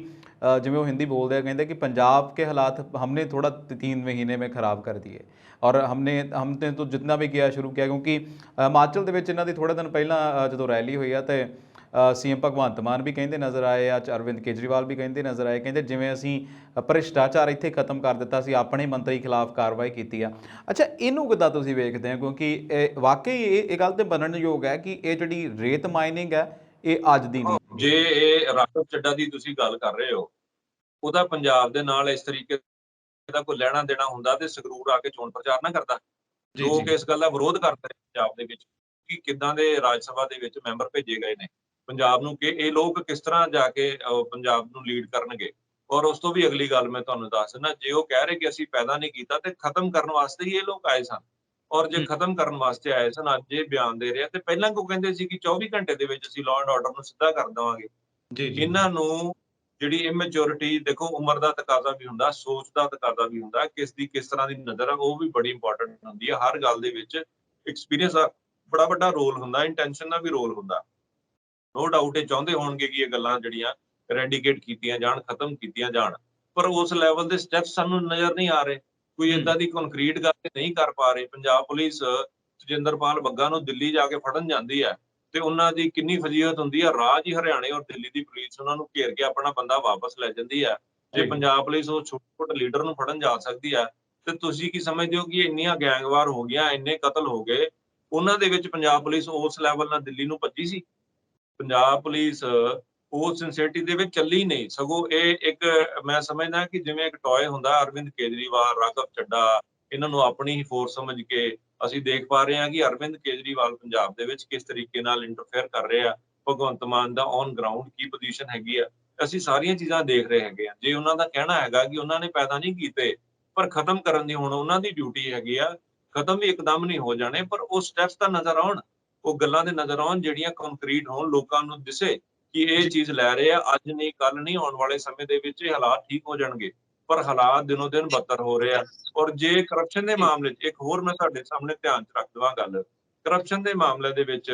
ਜਿਵੇਂ ਉਹ ਹਿੰਦੀ ਬੋਲਦੇ ਆ, ਕਹਿੰਦੇ कि पंजाब के हालात हमने थोड़ा 3 महीने में ख़राब कर दिए और हमने तो जितना भी किया शुरू किया, क्योंकि हिमाचल ਦੇ ਵਿੱਚ ਇਹਨਾਂ ਦੀ ਥੋੜ੍ਹੇ ਦਿਨ ਪਹਿਲਾਂ ਜਦੋਂ ਰੈਲੀ ਹੋਈ ਆ, ਤੇ ਸੀਐਮ ਭਗਵੰਤ ਮਾਨ ਵੀ ਕਹਿੰਦੇ ਨਜ਼ਰ ਆਏ ਆ, ਅਰਵਿੰਦ ਕੇਜਰੀਵਾਲ ਵੀ ਕਹਿੰਦੇ ਨਜ਼ਰ ਆਏ, ਕਹਿੰਦੇ ਜਿਵੇਂ ਅਸੀਂ ਭ੍ਰਿਸ਼ਟਾਚਾਰ ਇੱਥੇ ਖਤਮ ਕਰ ਦਿੱਤਾ ਸੀ, ਆਪਣੇ ਮੰਤਰੀ ਖਿਲਾਫ ਕਾਰਵਾਈ ਕੀਤੀ ਆ। ਅੱਛਾ, ਇਹਨੂੰ ਕਿੱਦਾਂ ਤੁਸੀਂ ਵੇਖਦੇ ਹੋ? ਕਿਉਂਕਿ ਵਾਕਈ ਇਹ ਗੱਲ ਤੇ ਬਣਨਯੋਗ ਹੈ ਕਿ ਇਹ ਜਿਹੜੀ ਰੇਤ ਮਾਈਨਿੰਗ ਹੈ ਇਹ ਅੱਜ ਦੀ ਨਹੀਂ। ਜੇ ਇਹ ਰਾਘਵ ਚੱਡਾ ਦੀ ਤੁਸੀਂ ਗੱਲ ਕਰ ਰਹੇ ਹੋ, ਉਹਦਾ ਪੰਜਾਬ ਦੇ ਨਾਲ ਇਸ ਤਰੀਕੇ ਦਾ ਕੋਈ ਲੈਣਾ ਦੇਣਾ ਹੁੰਦਾ ਤੇ ਸੰਗਰੂਰ ਆ ਕੇ ਚੋਣ ਪ੍ਰਚਾਰ ਨਾ ਕਰਦਾ। ਲੋਕ ਇਸ ਗੱਲ ਦਾ ਵਿਰੋਧ ਕਰਦੇ ਨੇ ਪੰਜਾਬ ਦੇ ਵਿੱਚ ਕਿ ਕਿੱਦਾਂ ਦੇ ਰਾਜ ਸਭਾ ਦੇ ਵਿੱਚ ਮੈਂਬਰ ਭੇਜੇ ਗਏ ਨੇ ਪੰਜਾਬ ਨੂੰ, ਕਿ ਇਹ ਲੋਕ ਕਿਸ ਤਰ੍ਹਾਂ ਜਾ ਕੇ ਪੰਜਾਬ ਨੂੰ ਲੀਡ ਕਰਨਗੇ। ਔਰ ਉਸ ਤੋਂ ਵੀ ਅਗਲੀ ਗੱਲ ਮੈਂ ਤੁਹਾਨੂੰ ਦੱਸ ਦਿੰਦਾ, ਜੇ ਉਹ ਕਹਿ ਰਹੇ ਕਿ ਅਸੀਂ ਪੈਦਾ ਨਹੀਂ ਕੀਤਾ ਤੇ ਖਤਮ ਕਰਨ ਵਾਸਤੇ ਹੀ ਇਹ ਲੋਕ ਆਏ ਸਨ। ਔਰ ਜੇ ਖਤਮ ਕਰਨ ਵਾਸਤੇ ਆਏ ਸਨ, ਅੱਜ ਇਹ ਬਿਆਨ ਦੇ ਰਿਹਾ, ਤੇ ਪਹਿਲਾਂ ਕਿਉਂ ਕਹਿੰਦੇ ਸੀ ਕਿ 24 ਘੰਟੇ ਦੇ ਵਿੱਚ ਅਸੀਂ ਲਾਅ ਐਂਡ ਆਰਡਰ ਨੂੰ ਸਿੱਧਾ ਕਰ ਦੇਵਾਂਗੇ। ਇਹਨਾਂ ਨੂੰ ਜਿਹੜੀ ਇਮੈਚੁਰਿਟੀ, ਦੇਖੋ ਉਮਰ ਦਾ ਤਕਾਜ਼ਾ ਵੀ ਹੁੰਦਾ, ਸੋਚ ਦਾ ਤਕਾਜ਼ਾ ਵੀ ਹੁੰਦਾ, ਕਿਸ ਦੀ ਕਿਸ ਤਰ੍ਹਾਂ ਦੀ ਨਜ਼ਰ ਆ ਉਹ ਵੀ ਬੜੀ ਇੰਪੋਰਟੈਂਟ ਹੁੰਦੀ ਹੈ। ਹਰ ਗੱਲ ਦੇ ਵਿੱਚ ਐਕਸਪੀਰੀਅੰਸ ਦਾ ਬੜਾ ਵੱਡਾ ਰੋਲ ਹੁੰਦਾ, ਇੰਟੈਂਸ਼ਨ ਦਾ ਵੀ ਰੋਲ ਹੁੰਦਾ। ਨੋ ਡਾਊਟ ਇਹ ਚਾਹੁੰਦੇ ਹੋਣਗੇ ਕਿ ਇਹ ਗੱਲਾਂ ਜਿਹੜੀਆਂ ਰੈਡੀਕੇਟ ਕੀਤੀਆਂ ਜਾਣ, ਖਤਮ ਕੀਤੀਆਂ ਜਾਣ, ਪਰ ਉਸ ਲੈਵਲ ਦੇ ਸਟੈਪਸ ਸਾਨੂੰ ਨਜ਼ਰ ਨਹੀਂ ਆ ਰਹੇ। ਕੋਈ ਏਦਾਂ ਦੀ ਕੰਕਰੀਟ ਗੱਲ ਨਹੀਂ ਕਰ ਪਾ ਰਹੇ। ਪੰਜਾਬ ਪੁਲਿਸ ਤੇਜਿੰਦਰਪਾਲ ਬੱਗਾ ਨੂੰ ਦਿੱਲੀ ਜਾ ਕੇ ਫੜਨ ਜਾਂਦੀ ਹੈ ਤੇ ਉਹਨਾਂ ਦੀ ਕਿੰਨੀ ਫਜ਼ੀਹਤ ਹੁੰਦੀ ਹੈ, ਰਾਜ ਹੀ ਹਰਿਆਣੇ ਔਰ ਦਿੱਲੀ ਦੀ ਪੁਲਿਸ ਉਹਨਾਂ ਨੂੰ ਘੇਰ ਕੇ ਆਪਣਾ ਬੰਦਾ ਵਾਪਸ ਲੈ ਜਾਂਦੀ ਹੈ। ਜੇ ਪੰਜਾਬ ਪੁਲਿਸ ਉਹ ਛੋਟੇ ਲੀਡਰ ਨੂੰ ਫੜਨ ਜਾ ਸਕਦੀ ਹੈ, ਤੇ ਤੁਸੀਂ ਕੀ ਸਮਝਦੇ ਹੋ ਕਿ ਇੰਨੀਆਂ ਗੈਂਗਵਾਰ ਹੋ ਗਈਆਂ, ਇੰਨੇ ਕਤਲ ਹੋ ਗਏ, ਉਹਨਾਂ ਦੇ ਵਿੱਚ ਪੰਜਾਬ ਪੁਲਿਸ ਉਸ ਲੈਵਲ ਨਾਲ ਦਿੱਲੀ ਨੂੰ ਭੱਜੀ ਸੀ? ਪੰਜਾਬ ਪੁਲਿਸ ਉਸ ਸਿੰਸੀਅਰਿਟੀ ਦੇ ਵਿੱਚ ਚੱਲੀ ਨਹੀਂ, ਸਗੋਂ ਇਹ ਇੱਕ ਮੈਂ ਸਮਝਦਾ ਕਿ ਜਿਵੇਂ ਇੱਕ ਟੌਏ ਹੁੰਦਾ, ਅਰਵਿੰਦ ਕੇਜਰੀਵਾਲ, ਰਾਘਵ ਚੱਡਾ, ਇਹਨਾਂ ਨੂੰ ਆਪਣੀ ਹੀ ਫੋਰਸ ਸਮਝ ਕੇ ਅਸੀਂ ਦੇਖ ਪਾ ਰਹੇ ਹਾਂ ਕਿ ਅਰਵਿੰਦ ਕੇਜਰੀਵਾਲ ਪੰਜਾਬ ਦੇ ਵਿੱਚ ਕਿਸ ਤਰੀਕੇ ਨਾਲ ਇੰਟਰਫੇਅਰ ਕਰ ਰਹੇ ਆ, ਭਗਵੰਤ ਮਾਨ ਦਾ ਔਨ ਗਰਾਊਂਡ ਕੀ ਪੋਜੀਸ਼ਨ ਹੈਗੀ ਆ, ਅਸੀਂ ਸਾਰੀਆਂ ਚੀਜ਼ਾਂ ਦੇਖ ਰਹੇ ਹੈਗੇ ਆ। ਜੇ ਉਹਨਾਂ ਦਾ ਕਹਿਣਾ ਹੈਗਾ ਕਿ ਉਹਨਾਂ ਨੇ ਪੈਦਾ ਨਹੀਂ ਕੀਤੇ, ਪਰ ਖਤਮ ਕਰਨ ਦੀ ਹੁਣ ਉਹਨਾਂ ਦੀ ਡਿਊਟੀ ਹੈਗੀ ਆ, ਖਤਮ ਵੀ ਇੱਕਦਮ ਨਹੀਂ ਹੋ ਜਾਣੇ, ਪਰ ਉਹ ਸਟੈਪਸ ਤਾਂ ਨਜ਼ਰ ਆਉਣ, ਉਹ ਗੱਲਾਂ ਦੇ ਨਜ਼ਰ ਆਉਣ ਜਿਹੜੀਆਂ ਕੰਕਰੀਟ ਹੋਣ, ਲੋਕਾਂ ਨੂੰ ਦਿਸੇ ਕਿ ਇਹ ਚੀਜ਼ ਲੈ ਰਹੇ ਆ, ਅੱਜ ਨਹੀਂ ਕੱਲ ਨਹੀਂ, ਆਉਣ ਵਾਲੇ ਸਮੇਂ ਦੇ ਵਿੱਚ ਇਹ ਹਾਲਾਤ ਠੀਕ ਹੋ ਜਾਣਗੇ। ਪਰ ਹਾਲਾਤ ਦਿਨੋਂ ਦਿਨ ਬਦਤਰ ਹੋ ਰਹੇ ਆ। ਔਰ ਜੇ ਕਰਪਸ਼ਨ ਦੇ ਮਾਮਲੇ 'ਚ ਇੱਕ ਹੋਰ ਮੈਂ ਤੁਹਾਡੇ ਸਾਹਮਣੇ ਧਿਆਨ 'ਚ ਰੱਖ ਦੇਵਾਂ ਗੱਲ, ਕਰਪਸ਼ਨ ਦੇ ਮਾਮਲੇ ਦੇ ਵਿੱਚ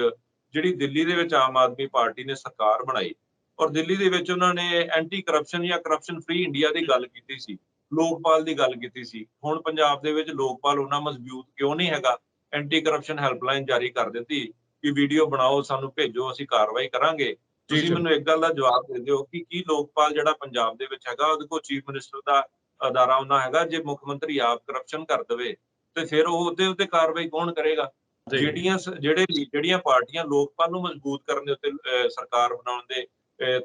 ਜਿਹੜੀ ਦਿੱਲੀ ਦੇ ਵਿੱਚ ਆਮ ਆਦਮੀ ਪਾਰਟੀ ਨੇ ਸਰਕਾਰ ਬਣਾਈ ਔਰ ਦਿੱਲੀ ਦੇ ਵਿੱਚ ਉਹਨਾਂ ਨੇ ਐਂਟੀ ਕਰਪਸ਼ਨ ਜਾਂ ਕਰਪਸ਼ਨ ਫ੍ਰੀ ਇੰਡੀਆ ਦੀ ਗੱਲ ਕੀਤੀ ਸੀ, ਲੋਕਪਾਲ ਦੀ ਗੱਲ ਕੀਤੀ ਸੀ। ਹੁਣ ਪੰਜਾਬ ਦੇ ਵਿੱਚ ਲੋਕਪਾਲ ਉਹਨਾਂ ਮਜ਼ਬੂਤ ਕਿਉਂ ਨਹੀਂ ਹੈਗਾ? ਐਂਟੀ ਕਰਪਸ਼ਨ ਹੈਲਪਲਾਈਨ ਜਾਰੀ ਕਰ ਦਿੱਤੀ ਕਿ ਵੀਡੀਓ ਬਣਾਓ, ਸਾਨੂੰ ਭੇਜੋ, ਅਸੀਂ ਕਾਰਵਾਈ ਕਰਾਂਗੇ। ਤੁਸੀਂ ਮੈਨੂੰ ਇੱਕ ਗੱਲ ਦਾ ਜਵਾਬ ਦੇ ਦਿਓ ਕਿ ਕੀ ਲੋਕਪਾਲ ਜਿਹੜਾ ਪੰਜਾਬ ਦੇ ਵਿੱਚ ਹੈਗਾ ਉਹਦੇ ਕੋਲ ਚੀਫ ਮਿਨਿਸਟਰ ਦਾ ਅਦਾਰਾ ਉਹਨਾਂ ਹੈਗਾ? ਜੇ ਮੁੱਖ ਮੰਤਰੀ ਆਪ ਕਰਪਸ਼ਨ ਕਰ ਦੇਵੇ ਤੇ ਫਿਰ ਉਹ ਉਹਦੇ ਉੱਤੇ ਕਾਰਵਾਈ ਕੌਣ ਕਰੇਗਾ? ਜਿਹੜੀਆਂ ਪਾਰਟੀਆਂ ਲੋਕਪਾਲ ਨੂੰ ਮਜ਼ਬੂਤ ਕਰਨ ਦੇ ਉੱਤੇ ਸਰਕਾਰ ਬਣਾਉਣ ਦੇ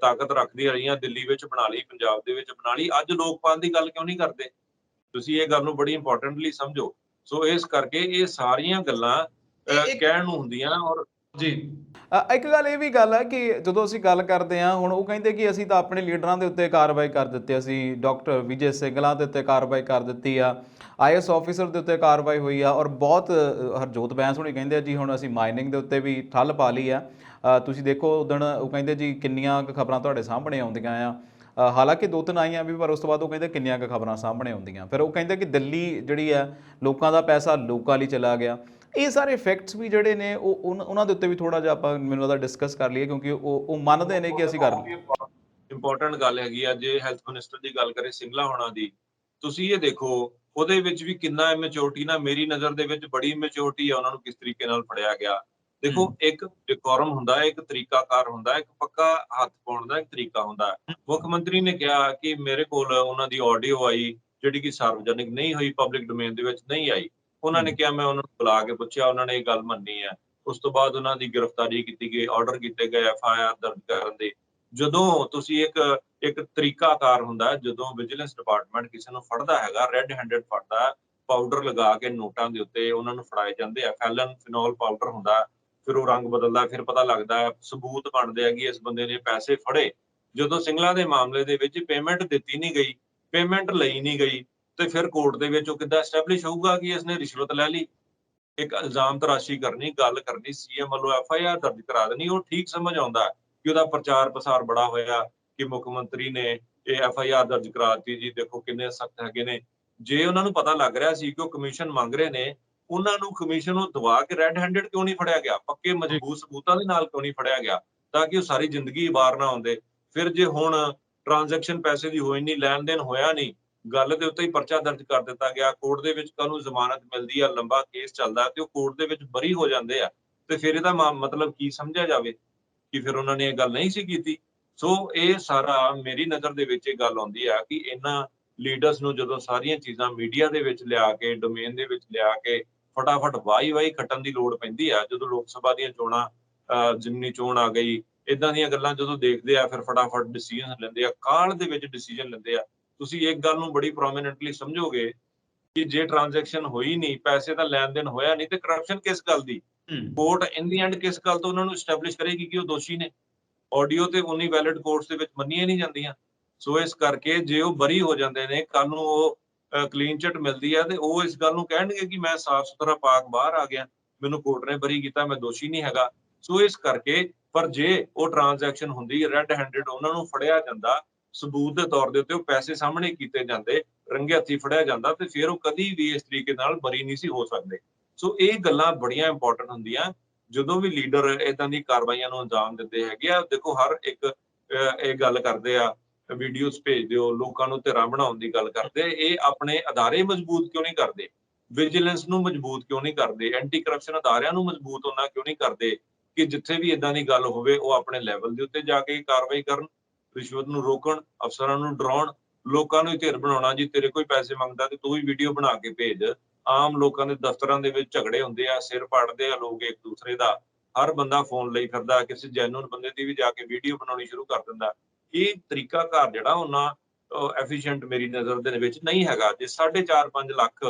ਤਾਕਤ ਰੱਖਦੀਆਂ ਰਹੀਆਂ, ਦਿੱਲੀ ਵਿੱਚ ਬਣਾ ਲਈ, ਪੰਜਾਬ ਦੇ ਵਿੱਚ ਬਣਾ ਲਈ, ਅੱਜ ਲੋਕਪਾਲ ਦੀ ਗੱਲ ਕਿਉਂ ਨਹੀਂ ਕਰਦੇ? ਤੁਸੀਂ ਇਹ ਗੱਲ ਨੂੰ ਬੜੀ ਇੰਪੋਰਟੈਂਟਲੀ ਸਮਝੋ। ਸੋ ਇਸ ਕਰਕੇ ਇਹ ਸਾਰੀਆਂ ਗੱਲਾਂ ਕਹਿਣ ਨੂੰ ਹੁੰਦੀਆਂ ਔਰ ਜੀ ਇੱਕ ਗੱਲ ਇਹ ਵੀ ਗੱਲ ਹੈ ਕਿ ਜਦੋਂ ਅਸੀਂ ਗੱਲ ਕਰਦੇ ਹਾਂ ਹੁਣ ਉਹ ਕਹਿੰਦੇ ਕਿ ਅਸੀਂ ਤਾਂ ਆਪਣੇ ਲੀਡਰਾਂ ਦੇ ਉੱਤੇ ਕਾਰਵਾਈ ਕਰ ਦਿੱਤੀ, ਅਸੀਂ ਡਾਕਟਰ ਵਿਜੇ ਸਿੰਗਲਾ ਦੇ ਉੱਤੇ ਕਾਰਵਾਈ ਕਰ ਦਿੱਤੀ ਆ, IAS ਆਫੀਸਰ ਦੇ ਉੱਤੇ ਕਾਰਵਾਈ ਹੋਈ ਆ ਔਰ ਬਹੁਤ ਹਰਜੋਤ ਬੈਂਸ ਹੁਣੀ ਕਹਿੰਦੇ ਆ ਜੀ ਹੁਣ ਅਸੀਂ ਮਾਈਨਿੰਗ ਦੇ ਉੱਤੇ ਵੀ ਠੱਲ ਪਾ ਲਈ ਆ। ਤੁਸੀਂ ਦੇਖੋ ਉਦਣ ਉਹ ਕਹਿੰਦੇ ਜੀ ਕਿੰਨੀਆਂ ਕੁ ਖਬਰਾਂ ਤੁਹਾਡੇ ਸਾਹਮਣੇ ਆਉਂਦੀਆਂ ਆ, ਹਾਲਾਂਕਿ 2-3 ਆਈਆਂ ਵੀ ਪਰ ਉਸ ਤੋਂ ਬਾਅਦ ਉਹ ਕਹਿੰਦੇ ਕਿੰਨੀਆਂ ਕੁ ਖਬਰਾਂ ਸਾਹਮਣੇ ਆਉਂਦੀਆਂ। ਫਿਰ ਉਹ ਕਹਿੰਦੇ ਕਿ ਦਿੱਲੀ ਜਿਹੜੀ ਆ ਲੋਕਾਂ ਦਾ ਪੈਸਾ ਲੋਕਾਂ ਲਈ ਚਲਾ ਗਿਆ। ਇਹ ਸਾਰੇ ਫੈਕਟਸ ਵੀ ਜਿਹੜੇ ਨੇ ਉਹ ਉਹਨਾਂ ਦੇ ਉੱਤੇ ਵੀ ਥੋੜਾ ਜਿਹਾ ਆਪਾਂ ਮੈਨੂੰ ਲੱਗਦਾ ਡਿਸਕਸ ਕਰ ਲਈਏ ਕਿਉਂਕਿ ਉਹ ਮੰਨਦੇ ਨੇ ਕਿ ਅਸੀਂ ਕਰ ਲਈਏ। ਇੰਪੋਰਟੈਂਟ ਗੱਲ ਹੈਗੀ ਆ। ਜੇ ਹੈਲਥ ਮਿਨਿਸਟਰ ਦੀ ਗੱਲ ਕਰੇ ਸਿੰਗਲਾ ਹੋਣਾ ਦੀ, ਤੁਸੀਂ ਇਹ ਦੇਖੋ ਉਹਦੇ ਵਿੱਚ ਵੀ ਕਿੰਨਾ ਇਮੈਚੋਰਿਟੀ ਨਾ, ਮੇਰੀ ਨਜ਼ਰ ਦੇ ਵਿੱਚ ਬੜੀ ਇਮੈਚੋਰਿਟੀ ਆ ਉਹਨਾਂ ਨੂੰ ਕਿਸ ਤਰੀਕੇ ਨਾਲ ਫੜਿਆ ਗਿਆ। ਦੇਖੋ ਇੱਕ ਡਿਕੋਰਮ ਹੁੰਦਾ ਹੈ, ਇੱਕ ਤਰੀਕਾਕਾਰ ਹੁੰਦਾ ਹੈ, ਇੱਕ ਪੱਕਾ ਹੱਥ ਪਾਉਣ ਦਾ ਇੱਕ ਤਰੀਕਾ ਹੁੰਦਾ ਹੈ। ਮੁੱਖ ਮੰਤਰੀ ਨੇ ਕਿਹਾ ਕਿ ਮੇਰੇ ਕੋਲ ਉਹਨਾਂ ਦੀ ਆਡੀਓ ਆਈ ਜਿਹੜੀ ਕਿ ਸਾਰਵਜਨਿਕ ਨਹੀਂ ਹੋਈ, ਪਬਲਿਕ ਡੋਮੇਨ ਦੇ ਵਿੱਚ ਨਹੀਂ ਆਈ। ਉਹਨਾਂ ਨੇ ਕਿਹਾ ਮੈਂ ਉਹਨਾਂ ਨੂੰ ਬੁਲਾ ਕੇ ਪੁੱਛਿਆ, ਉਹਨਾਂ ਨੇ ਇਹ ਗੱਲ ਮੰਨੀ ਹੈ। ਉਸ ਤੋਂ ਬਾਅਦ ਉਹਨਾਂ ਦੀ ਗ੍ਰਿਫਤਾਰੀ ਕੀਤੀ ਗਈ, ਆਰਡਰ ਕੀਤੇ ਗਏ FIR ਦਰਜ ਕਰਨ ਦੇ। ਜਦੋਂ ਤੁਸੀਂ ਇੱਕ ਤਰੀਕਾਕਾਰ ਹੁੰਦਾ, ਜਦੋਂ ਵਿਜੀਲੈਂਸ ਡਿਪਾਰਟਮੈਂਟ ਕਿਸੇ ਨੂੰ ਫੜਦਾ ਹੈਗਾ, ਰੈੱਡ ਹੈਂਡਡ ਫੜਦਾ, ਪਾਊਡਰ ਲਗਾ ਕੇ ਨੋਟਾਂ ਦੇ ਉੱਤੇ ਉਹਨਾਂ ਨੂੰ ਫੜਾਏ ਜਾਂਦੇ ਆ, ਫੈਲਨ ਫਿਨੋਲ ਪਾਊਡਰ ਹੁੰਦਾ, ਫਿਰ ਉਹ ਰੰਗ ਬਦਲਦਾ, ਫਿਰ ਪਤਾ ਲੱਗਦਾ ਹੈ, ਸਬੂਤ ਬਣਦੇ ਆ ਕਿ ਇਸ ਬੰਦੇ ਨੇ ਪੈਸੇ ਫੜੇ। ਜਦੋਂ ਸਿੰਗਲਾ ਦੇ ਮਾਮਲੇ ਦੇ ਵਿੱਚ ਪੇਮੈਂਟ ਦਿੱਤੀ ਨਹੀਂ ਗਈ, ਪੇਮੈਂਟ ਲਈ ਨਹੀਂ ਗਈ, ਤੇ ਫਿਰ ਕੋਰਟ ਦੇ ਵਿੱਚ ਉਹ ਕਿੱਦਾਂ ਐਸਟੈਬਲਿਸ਼ ਹੋਊਗਾ ਕਿ ਇਸਨੇ ਰਿਸ਼ਵਤ ਲੈ ਲਈ? ਇੱਕ ਇਲਜ਼ਾਮ ਤਰਾਸ਼ੀ ਕਰਨੀ, ਗੱਲ ਕਰਨੀ, CM ਵੱਲੋਂ FIR ਦਰਜ ਕਰਾ ਦੇਣੀ, ਉਹ ਠੀਕ ਸਮਝ ਆਉਂਦਾ ਕਿ ਉਹਦਾ ਪ੍ਰਚਾਰ ਪ੍ਰਸਾਰ ਬੜਾ ਹੋਇਆ ਕਿ ਮੁੱਖ ਮੰਤਰੀ ਨੇ ਇਹ FIR ਦਰਜ ਕਰਾ ਦਿੱਤੀ ਜੀ, ਦੇਖੋ ਕਿੰਨੇ ਸਖਤ ਹੈਗੇ ਨੇ। ਜੇ ਉਹਨਾਂ ਨੂੰ ਪਤਾ ਲੱਗ ਰਿਹਾ ਸੀ ਕਿ ਉਹ ਕਮਿਸ਼ਨ ਮੰਗ ਰਹੇ ਨੇ, ਉਹਨਾਂ ਨੂੰ ਕਮਿਸ਼ਨ ਨੂੰ ਦਵਾ ਕੇ ਰੈੱਡ ਹੈਂਡਡ ਕਿਉਂ ਨਹੀਂ ਫੜਿਆ ਗਿਆ? ਪੱਕੇ ਮਜ਼ਬੂਤ ਸਬੂਤਾਂ ਦੇ ਨਾਲ ਕਿਉਂ ਨਹੀਂ ਫੜਿਆ ਗਿਆ ਤਾਂ ਕਿ ਉਹ ਸਾਰੀ ਜ਼ਿੰਦਗੀ ਬਾਹਰ ਨਾ ਆਉਂਦੇ? ਫਿਰ ਜੇ ਹੁਣ ਟ੍ਰਾਂਜੈਕਸ਼ਨ ਪੈਸੇ ਦੀ ਹੋਈ ਨਹੀਂ, ਲੈਣ ਦੇਣ ਹੋਇਆ ਨਹੀਂ, ਗੱਲ ਦੇ ਉੱਤੇ ਹੀ ਪਰਚਾ ਦਰਜ ਕਰ ਦਿੱਤਾ ਗਿਆ, ਕੋਰਟ ਦੇ ਵਿੱਚ ਕੱਲ ਨੂੰ ਜ਼ਮਾਨਤ ਮਿਲਦੀ ਆ, ਲੰਬਾ ਕੇਸ ਚੱਲਦਾ ਤੇ ਉਹ ਕੋਰਟ ਦੇ ਵਿੱਚ ਬਰੀ ਹੋ ਜਾਂਦੇ ਆ, ਤੇ ਫਿਰ ਇਹਦਾ ਮਤਲਬ ਕੀ ਸਮਝਿਆ ਜਾਵੇ ਕਿ ਫਿਰ ਉਹਨਾਂ ਨੇ ਇਹ ਗੱਲ ਨਹੀਂ ਸੀ ਕੀਤੀ? ਸੋ ਇਹ ਸਾਰਾ ਮੇਰੀ ਨਜ਼ਰ ਦੇ ਵਿੱਚ ਇਹ ਗੱਲ ਆਉਂਦੀ ਆ ਕਿ ਇਹਨਾਂ ਲੀਡਰਸ ਨੂੰ ਜਦੋਂ ਸਾਰੀਆਂ ਚੀਜ਼ਾਂ ਮੀਡੀਆ ਦੇ ਵਿੱਚ ਲਿਆ ਕੇ, ਡੋਮੇਨ ਦੇ ਵਿੱਚ ਲਿਆ ਕੇ ਫਟਾਫਟ ਵਾਈ ਖੱਟਣ ਦੀ ਲੋੜ ਪੈਂਦੀ ਆ। ਜਦੋਂ ਲੋਕ ਸਭਾ ਦੀਆਂ ਚੋਣਾਂ, ਜ਼ਿਮਨੀ ਚੋਣ ਆ ਗਈ, ਇਦਾਂ ਦੀਆਂ ਗੱਲਾਂ ਜਦੋਂ ਦੇਖਦੇ ਆ ਫਿਰ ਫਟਾਫਟ ਡਿਸੀਜਨ ਲੈਂਦੇ ਆ, ਕਾਹਲ ਦੇ ਵਿੱਚ ਡਿਸੀਜਨ ਲੈਂਦੇ ਆ। ਤੁਸੀਂ ਇੱਕ ਗੱਲ ਨੂੰ ਬੜੀ ਪ੍ਰੋਮੀਨੈਂਟਲੀ ਸਮਝੋਗੇ ਕਿ ਜੇ ਟ੍ਰਾਂਜੈਕਸ਼ਨ ਹੋਈ ਨਹੀਂ, ਪੈਸੇ ਦਾ ਲੈਣ ਦੇਣ ਹੋਇਆ ਨਹੀਂ, ਤੇ ਕਰਪਸ਼ਨ ਕਿਸ ਗੱਲ ਦੀ? ਕੋਰਟ ਇਨ ਦੀ ਐਂਡ ਕਿਸ ਗੱਲ ਤੋਂ ਉਹਨਾਂ ਨੂੰ ਐਸਟੈਬਲਿਸ਼ ਕਰੇਗੀ ਕਿ ਉਹ ਦੋਸ਼ੀ ਨੇ? ਆਡੀਓ ਤੇ ਉਨੀ ਵੈਲਿਡ ਕੋਰਟਸ ਦੇ ਵਿੱਚ ਮੰਨੀਆਂ ਨਹੀਂ ਜਾਂਦੀਆਂ। ਸੋ ਇਸ ਕਰਕੇ ਜੇ ਉਹ ਬਰੀ ਹੋ ਜਾਂਦੇ ਨੇ, ਕੱਲ ਨੂੰ ਉਹ ਕਲੀਨ ਚਿਟ ਮਿਲਦੀ ਹੈ ਤੇ ਉਹ ਇਸ ਗੱਲ ਨੂੰ ਕਹਿਣਗੇ ਕਿ ਮੈਂ ਸਾਫ਼ ਸੁਥਰਾ ਪਾਕ ਬਾਹਰ ਆ ਗਿਆ, ਮੈਨੂੰ ਕੋਰਟ ਨੇ ਬਰੀ ਕੀਤਾ, ਮੈਂ ਦੋਸ਼ੀ ਨਹੀਂ ਹੈਗਾ। ਸੋ ਇਸ ਕਰਕੇ ਪਰ ਜੇ ਉਹ ਟ੍ਰਾਂਜੈਕਸ਼ਨ ਹੁੰਦੀ ਰੈੱਡ ਹੈਂਡਡ, ਉਹਨਾਂ ਨੂੰ ਫੜਿਆ ਜਾਂਦਾ, ਸਬੂਤ ਦੇ ਤੌਰ ਦੇ ਉੱਤੇ ਉਹ ਪੈਸੇ ਸਾਹਮਣੇ ਕੀਤੇ ਜਾਂਦੇ, ਰੰਗੇ ਹੱਥੀ ਫੜਿਆ ਜਾਂਦਾ, ਤੇ ਫਿਰ ਉਹ ਕਦੀ ਵੀ ਇਸ ਤਰੀਕੇ ਨਾਲ ਬਰੀ ਨਹੀਂ ਸੀ ਹੋ ਸਕਦੇ। ਸੋ ਇਹ ਗੱਲਾਂ ਬੜੀਆਂ ਇੰਪੋਰਟੈਂਟ ਹੁੰਦੀਆਂ ਜਦੋਂ ਵੀ ਲੀਡਰ ਇਦਾਂ ਦੀ ਕਾਰਵਾਈਆਂ ਨੂੰ ਅੰਜਾਮ ਦਿੰਦੇ ਹੈਗੇ ਆ। ਦੇਖੋ ਹਰ ਇੱਕ ਇਹ ਗੱਲ ਕਰਦੇ ਆ, ਵੀਡੀਓਜ਼ ਭੇਜ ਦਿਓ, ਲੋਕਾਂ ਨੂੰ ਧਿਰਾਂ ਬਣਾਉਣ ਦੀ ਗੱਲ ਕਰਦੇ, ਇਹ ਆਪਣੇ ਅਦਾਰੇ ਮਜ਼ਬੂਤ ਕਿਉਂ ਨਹੀਂ ਕਰਦੇ? ਵਿਜੀਲੈਂਸ ਨੂੰ ਮਜ਼ਬੂਤ ਕਿਉਂ ਨਹੀਂ ਕਰਦੇ? ਐਂਟੀ ਕਰਪਸ਼ਨ ਅਦਾਰਿਆਂ ਨੂੰ ਮਜ਼ਬੂਤ ਉਹਨਾਂ ਕਿਉਂ ਨਹੀਂ ਕਰਦੇ ਕਿ ਜਿੱਥੇ ਵੀ ਇਦਾਂ ਦੀ ਗੱਲ ਹੋਵੇ ਉਹ ਆਪਣੇ ਲੈਵਲ ਦੇ ਉੱਤੇ ਜਾ ਕੇ ਕਾਰਵਾਈ ਕਰਨ, ਰਿਸ਼ਵਤ ਨੂੰ ਰੋਕਣ, ਅਫਸਰਾਂ ਨੂੰ ਡਰਾਉਣ, ਲੋਕਾਂ ਨੂੰ ਧਿਰ ਬਣਾਉਣਾ ਜੀ ਤੇਰੇ ਕੋਈ ਪੈਸੇ ਮੰਗਦਾ ਤੇ ਤੂੰ ਵੀ ਵੀਡੀਓ ਬਣਾ ਕੇ ਭੇਜ। ਆਮ ਲੋਕਾਂ ਦੇ ਦਫ਼ਤਰਾਂ ਦੇ ਵਿੱਚ ਝਗੜੇ ਹੁੰਦੇ ਆ, ਸਿਰ ਪਾੜਦੇ ਆ ਲੋਕ ਇੱਕ ਦੂਸਰੇ ਦਾ, ਹਰ ਬੰਦਾ ਫੋਨ ਲਈ ਫਿਰਦਾ, ਕਿਸੇ ਜੈਨੂਨ ਬੰਦੇ ਦੀ ਵੀ ਜਾ ਕੇ ਵੀਡੀਓ ਬਣਾਉਣੀ ਸ਼ੁਰੂ ਕਰ ਦਿੰਦਾ। ਇਹ ਤਰੀਕਾ ਘਰ ਜਿਹੜਾ ਉਹਨਾਂ ਐਫੀਸ਼ੀਐਂਟ ਮੇਰੀ ਨਜ਼ਰ ਦੇ ਵਿੱਚ ਨਹੀਂ ਹੈਗਾ। ਜੇ 4.5 ਲੱਖ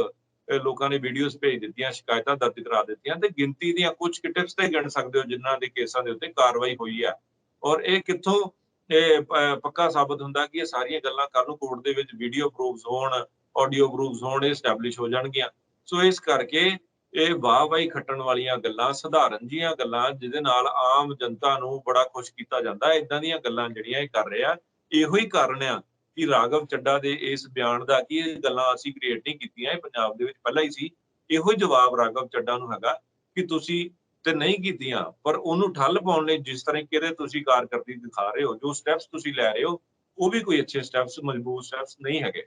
ਲੋਕਾਂ ਨੇ ਵੀਡੀਓਜ਼ ਭੇਜ ਦਿੱਤੀਆਂ, ਸ਼ਿਕਾਇਤਾਂ ਦਰਜ ਕਰਾ ਦਿੱਤੀਆਂ, ਤੇ ਗਿਣਤੀ ਦੀਆਂ ਕੁਝ ਟਿਪਸ ਤੇ ਗਿਣ ਸਕਦੇ ਹੋ ਜਿਨ੍ਹਾਂ ਦੇ ਕੇਸਾਂ ਦੇ ਉੱਤੇ ਕਾਰਵਾਈ ਹੋਈ ਆ। ਔਰ ਇਹ ਕਿੱਥੋਂ ਪੱਕਾ ਸਾਬਤ ਹੁੰਦਾ ਕਿ ਇਹ ਸਾਰੀਆਂ ਗੱਲਾਂ ਕੱਲ ਨੂੰ ਕੋਰਟ ਦੇ ਵਿੱਚ ਵੀਡੀਓ ਪ੍ਰੂਫਸ ਹੋਣ, ਆਡੀਓ ਪ੍ਰੂਫਸ ਹੋਣ, ਇਹ ਐਸਟੈਬਲਿਸ਼ ਹੋ ਜਾਣਗੀਆਂ। ਸੋ ਇਸ ਕਰਕੇ ਇਹ ਵਾਹੀ ਖੱਟਣ ਵਾਲੀਆਂ ਗੱਲਾਂ, ਸਧਾਰਨ ਜੀਆਂ ਗੱਲਾਂ ਜਿਹਦੇ ਨਾਲ ਆਮ ਜਨਤਾ ਨੂੰ ਬੜਾ ਖੁਸ਼ ਕੀਤਾ ਜਾਂਦਾ, ਇਦਾਂ ਦੀਆਂ ਗੱਲਾਂ ਜਿਹੜੀਆਂ ਇਹ ਕਰ ਰਹੇ ਆ, ਇਹੋ ਹੀ ਕਾਰਨ ਆ ਕਿ ਰਾਘਵ ਚੱਡਾ ਦੇ ਇਸ ਬਿਆਨ ਦਾ ਕਿ ਇਹ ਗੱਲਾਂ ਅਸੀਂ ਕ੍ਰੀਏਟ ਨਹੀਂ ਕੀਤੀਆਂ, ਇਹ ਪੰਜਾਬ ਦੇ ਵਿੱਚ ਪਹਿਲਾਂ ਹੀ ਸੀ। ਇਹੋ ਹੀ ਜਵਾਬ ਰਾਘਵ ਚੱਡਾ ਨੂੰ ਹੈਗਾ ਕਿ ਤੁਸੀਂ ਤੇ ਨਹੀਂ ਕੀਤੀਆਂ, ਪਰ ਉਹਨੂੰ ਠੱਲ ਪਾਉਣ ਲਈ ਜਿਸ ਤਰੀਕੇ ਦੇ ਤੁਸੀਂ ਕਾਰਕਰਦਗੀ ਦਿਖਾ ਰਹੇ ਹੋ, ਜੋ ਸਟੈਪਸ ਤੁਸੀਂ ਲੈ ਰਹੇ ਹੋ, ਉਹ ਵੀ ਕੋਈ ਅੱਛੇ ਸਟੈਪਸ, ਮਜ਼ਬੂਤ ਸਟੈਪਸ ਨਹੀਂ ਹੈਗੇ।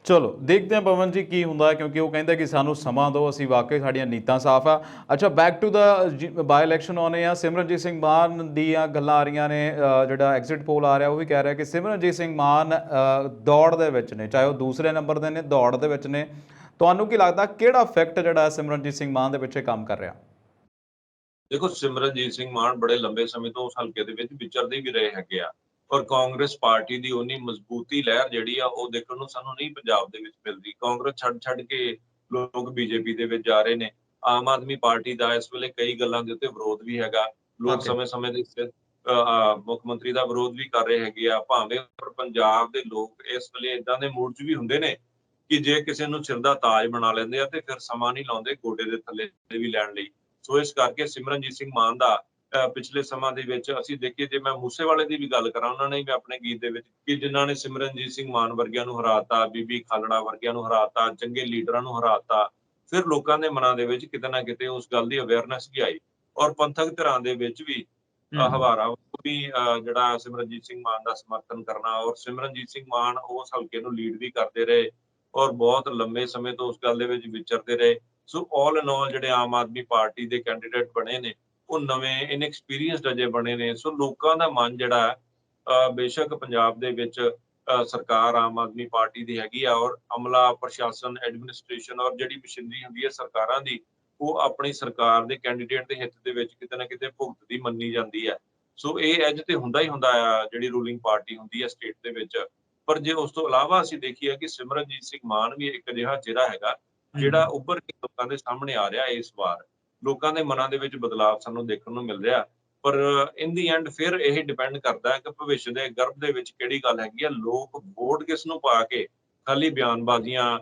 ਚਲੋ ਦੇਖਦੇ ਹਾਂ ਪਵਨ ਜੀ ਕੀ ਹੁੰਦਾ ਹੈ, ਕਿਉਂਕਿ ਉਹ ਕਹਿੰਦੇ ਕਿ ਸਾਨੂੰ ਸਮਾਂ ਦਿਓ, ਅਸੀਂ ਵਾਕਈ ਸਾਡੀਆਂ ਨੀਤਾਂ ਸਾਫ਼ ਆ। ਅੱਛਾ, back to the by election ਆਉਣੇ ਆ। ਸਿਮਰਨਜੀਤ ਸਿੰਘ ਮਾਨ ਦੀਆਂ ਗੱਲਾਂ ਆ ਰਹੀਆਂ ਨੇ, ਜਿਹੜਾ ਐਗਜ਼ਿਟ ਪੋਲ ਆ ਰਿਹਾ ਉਹ ਵੀ ਕਹਿ ਰਿਹਾ ਕਿ ਸਿਮਰਨਜੀਤ ਸਿੰਘ ਮਾਨ ਦੌੜ ਦੇ ਵਿੱਚ ਨੇ, ਚਾਹੇ ਉਹ ਦੂਸਰੇ ਨੰਬਰ ਦੇ ਨੇ, ਦੌੜ ਦੇ ਵਿੱਚ ਨੇ। ਤੁਹਾਨੂੰ ਕੀ ਲੱਗਦਾ ਕਿਹੜਾ ਫੈਕਟ ਜਿਹੜਾ ਸਿਮਰਨਜੀਤ ਸਿੰਘ ਮਾਨ ਦੇ ਪਿੱਛੇ ਕੰਮ ਕਰ ਰਿਹਾ? ਦੇਖੋ, ਸਿਮਰਨਜੀਤ ਸਿੰਘ ਮਾਨ ਬੜੇ ਲੰਬੇ ਸਮੇਂ ਤੋਂ ਉਸ ਹਲਕੇ ਦੇ ਵਿੱਚ ਵਿਚਰਦੇ ਵੀ ਰਹੇ ਹੈਗੇ ਆ, ਔਰ ਕਾਂਗਰਸ ਪਾਰਟੀ ਦੀ ਉਨੀ ਮਜ਼ਬੂਤੀ ਲਹਿਰ ਜਿਹੜੀ ਆ ਉਹ ਦੇਖਣ ਨੂੰ ਸਾਨੂੰ ਨਹੀਂ ਪੰਜਾਬ ਦੇ ਵਿੱਚ ਮਿਲਦੀ। ਕਾਂਗਰਸ ਛੱਡ ਕੇ ਲੋਕ ਬੀਜੇਪੀ ਦੇ ਵਿੱਚ ਜਾ ਰਹੇ ਨੇ। ਆਮ ਆਦਮੀ ਪਾਰਟੀ ਦਾ ਇਸ ਵੇਲੇ ਕਈ ਗੱਲਾਂ ਦੇ ਉੱਤੇ ਵਿਰੋਧ ਵੀ ਹੈਗਾ। ਲੋਕ ਓਕੇ। ਸਮੇਂ-ਸਮੇਂ ਦੇ ਉੱਤੇ ਮੁੱਖ ਮੰਤਰੀ ਦਾ ਵਿਰੋਧ ਵੀ ਕਰ ਰਹੇ ਹੈਗੇ ਆ, ਭਾਵੇਂ ਪਰ ਪੰਜਾਬ ਦੇ ਲੋਕ ਇਸ ਵੇਲੇ ਏਦਾਂ ਦੇ ਮੂਡ 'ਚ ਵੀ ਹੁੰਦੇ ਨੇ ਕਿ ਜੇ ਕਿਸੇ ਨੂੰ ਸਿਰ ਦਾ ਤਾਜ ਬਣਾ ਲੈਂਦੇ ਆ ਤੇ ਫਿਰ ਸਮਾਂ ਨਹੀਂ ਲਾਉਂਦੇ ਗੋਡੇ ਦੇ ਥੱਲੇ ਵੀ ਲੈਣ ਲਈ। ਸੋ ਇਸ ਕਰਕੇ ਸਿਮਰਨਜੀਤ ਸਿੰਘ ਮਾਨ ਦਾ ਪਿਛਲੇ ਸਮਾਂ ਦੇ ਵਿੱਚ ਅਸੀਂ ਦੇਖੀਏ, ਜੇ ਮੈਂ ਮੂਸੇਵਾਲੇ ਦੀ ਵੀ ਗੱਲ ਕਰਾਂ, ਉਹਨਾਂ ਨੇ ਵੀ ਆਪਣੇ ਗੀਤ ਦੇ ਵਿੱਚ ਕਿ ਜਿਨ੍ਹਾਂ ਨੇ ਸਿਮਰਨਜੀਤ ਸਿੰਘ ਮਾਨ ਵਰਗਿਆਂ ਨੂੰ ਹਰਾਤਾ, ਬੀਬੀ ਖਾਲੜਾ ਵਰਗਿਆਂ ਨੂੰ ਹਰਾਤਾ, ਚੰਗੇ ਲੀਡਰਾਂ ਨੂੰ ਹਰਾਤਾ, ਫਿਰ ਲੋਕਾਂ ਦੇ ਮਨਾਂ ਦੇ ਵਿੱਚ ਕਿਤੇ ਨਾ ਕਿਤੇ ਉਸ ਗੱਲ ਦੀ ਅਵੇਅਰਨੈਸ ਵੀ ਆਈ, ਔਰ ਪੰਥਕ ਧਿਰਾਂ ਦੇ ਵਿੱਚ ਵੀ ਹਵਾਰਾ ਵੀ ਜਿਹੜਾ ਸਿਮਰਨਜੀਤ ਸਿੰਘ ਮਾਨ ਦਾ ਸਮਰਥਨ ਕਰਨਾ, ਔਰ ਸਿਮਰਨਜੀਤ ਸਿੰਘ ਮਾਨ ਉਸ ਹਲਕੇ ਨੂੰ ਲੀਡ ਵੀ ਕਰਦੇ ਰਹੇ, ਔਰ ਬਹੁਤ ਲੰਬੇ ਸਮੇਂ ਤੋਂ ਉਸ ਗੱਲ ਦੇ ਵਿੱਚ ਵਿਚਰਦੇ ਰਹੇ। ਸੋ ਆਲ ਇਨ ਆਲ ਜਿਹੜੇ ਆਮ ਆਦਮੀ ਪਾਰਟੀ ਦੇ ਕੈਂਡੀਡੇਟ ਬਣੇ ਨੇ, ਉਹ ਨਵੇਂ ਇਨਐਕਸਪੀਰੀਅੰਸਡ ਅਜੇ ਬਣੇ ਨੇ। ਸੋ ਲੋਕਾਂ ਦਾ ਮਨ ਜਿਹੜਾ ਹੈ ਬੇਸ਼ੱਕ ਪੰਜਾਬ ਦੇ ਵਿੱਚ ਸਰਕਾਰ ਆਮ ਆਦਮੀ ਪਾਰਟੀ ਦੀ ਹੈਗੀ ਆ, ਔਰ ਅਮਲਾ, ਪ੍ਰਸ਼ਾਸਨ, ਐਡਮਿਨਿਸਟ੍ਰੇਸ਼ਨ ਔਰ ਜਿਹੜੀ ਮਸ਼ੀਨਰੀ ਹੁੰਦੀ ਹੈ ਸਰਕਾਰਾਂ ਦੀ, ਉਹ ਆਪਣੀ ਸਰਕਾਰ ਦੇ ਕੈਂਡੀਡੇਟ ਦੇ ਹਿੱਤ ਦੇ ਵਿੱਚ ਕਿਤੇ ਨਾ ਕਿਤੇ ਭੁਗਤਦੀ ਮੰਨੀ ਜਾਂਦੀ ਹੈ। ਸੋ ਇਹ ਐਜ ਤੇ ਹੁੰਦਾ ਹੀ ਹੁੰਦਾ ਆ ਜਿਹੜੀ ਰੂਲਿੰਗ ਪਾਰਟੀ ਹੁੰਦੀ ਹੈ ਸਟੇਟ ਦੇ ਵਿੱਚ। ਪਰ ਜੇ ਉਸ ਤੋਂ ਇਲਾਵਾ ਅਸੀਂ ਦੇਖੀਏ ਕਿ ਸਿਮਰਨਜੀਤ ਸਿੰਘ ਮਾਨ ਵੀ ਇੱਕ ਅਜਿਹਾ ਚਿਹਰਾ ਹੈਗਾ ਜਿਹੜਾ ਉੱਭਰ ਕੇ ਲੋਕਾਂ ਦੇ ਸਾਹਮਣੇ ਆ ਰਿਹਾ। ਇਸ ਵਾਰ ਲੋਕਾਂ ਦੇ ਮਨਾਂ ਦੇ ਵਿੱਚ ਬਦਲਾਅ ਸਾਨੂੰ ਦੇਖਣ ਨੂੰ ਮਿਲ ਰਿਹਾ, ਪਰ ਇਨ ਦੀ ਐਂਡ ਫਿਰ ਇਹ ਡਿਪੈਂਡ ਕਰਦਾ ਹੈ ਕਿ ਭਵਿੱਖ ਦੇ ਗਰਭ ਦੇ ਵਿੱਚ ਕਿਹੜੀ ਗੱਲ ਹੈਗੀ ਆ। ਲੋਕ ਵੋਟ ਕਿਸ ਨੂੰ ਪਾ ਕੇ, ਖਾਲੀ ਬਿਆਨਬਾਜ਼ੀਆਂ,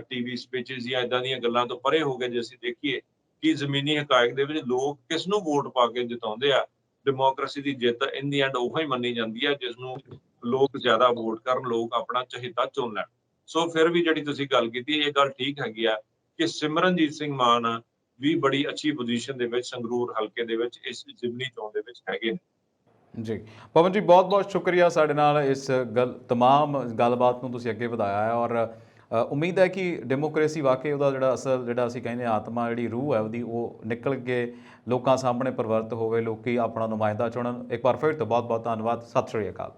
ਟੀਵੀ ਸਪੀਚਸ ਜਾਂ ਇਦਾਂ ਦੀਆਂ ਗੱਲਾਂ ਤੋਂ ਪਰੇ ਹੋ ਗਏ, ਜੇ ਅਸੀਂ ਦੇਖੀਏ ਕਿ ਜ਼ਮੀਨੀ ਹਕਾਇਕ ਦੇ ਵਿੱਚ ਲੋਕ ਕਿਸ ਨੂੰ ਵੋਟ ਪਾ ਕੇ ਜਿਤਾਉਂਦੇ ਆ। ਡੈਮੋਕ੍ਰੇਸੀ ਦੀ ਜਿੱਤ ਇਨ ਦੀ ਐਂਡ ਉਹੋ ਹੀ ਮੰਨੀ ਜਾਂਦੀ ਹੈ ਜਿਸ ਨੂੰ ਲੋਕ ਜ਼ਿਆਦਾ ਵੋਟ ਕਰਨ, ਲੋਕ ਆਪਣਾ ਚਹੇਤਾ ਚੁਣ ਲੈਣ। ਸੋ ਫਿਰ ਵੀ ਜਿਹੜੀ ਤੁਸੀਂ ਗੱਲ ਕੀਤੀ, ਇਹ ਗੱਲ ਠੀਕ ਹੈਗੀ ਆ ਕਿ ਸਿਮਰਨਜੀਤ ਸਿੰਘ ਮਾਨ ਵੀ ਬੜੀ ਅੱਛੀ ਪੋਜੀਸ਼ਨ ਦੇ ਵਿੱਚ ਸੰਗਰੂਰ ਹਲਕੇ ਦੇ ਵਿੱਚ ਇਸ ਜ਼ਿਮਨੀ ਚੋਣ ਦੇ ਵਿੱਚ ਹੈਗੇ ਨੇ। ਜੀ ਪਵਨ ਜੀ, ਬਹੁਤ ਬਹੁਤ ਸ਼ੁਕਰੀਆ ਸਾਡੇ ਨਾਲ ਇਸ ਤਮਾਮ ਗੱਲਬਾਤ ਨੂੰ ਤੁਸੀਂ ਅੱਗੇ ਵਧਾਇਆ ਹੈ, ਔਰ ਉਮੀਦ ਹੈ ਕਿ ਡੈਮੋਕ੍ਰੇਸੀ ਵਾਕਈ ਉਹਦਾ ਜਿਹੜਾ ਅਸਲ, ਜਿਹੜਾ ਅਸੀਂ ਕਹਿੰਦੇ ਆਤਮਾ, ਜਿਹੜੀ ਰੂਹ ਹੈ ਉਹਦੀ, ਉਹ ਨਿਕਲ ਕੇ ਲੋਕਾਂ ਸਾਹਮਣੇ ਪ੍ਰਵਰਤ ਹੋਵੇ, ਲੋਕੀ ਆਪਣਾ ਨੁਮਾਇੰਦਾ ਚੁਣਨ। ਇੱਕ ਵਾਰ ਫਿਰ ਤੋਂ ਬਹੁਤ ਬਹੁਤ ਧੰਨਵਾਦ। ਸਤਿ ਸ਼੍ਰੀ ਅਕਾਲ।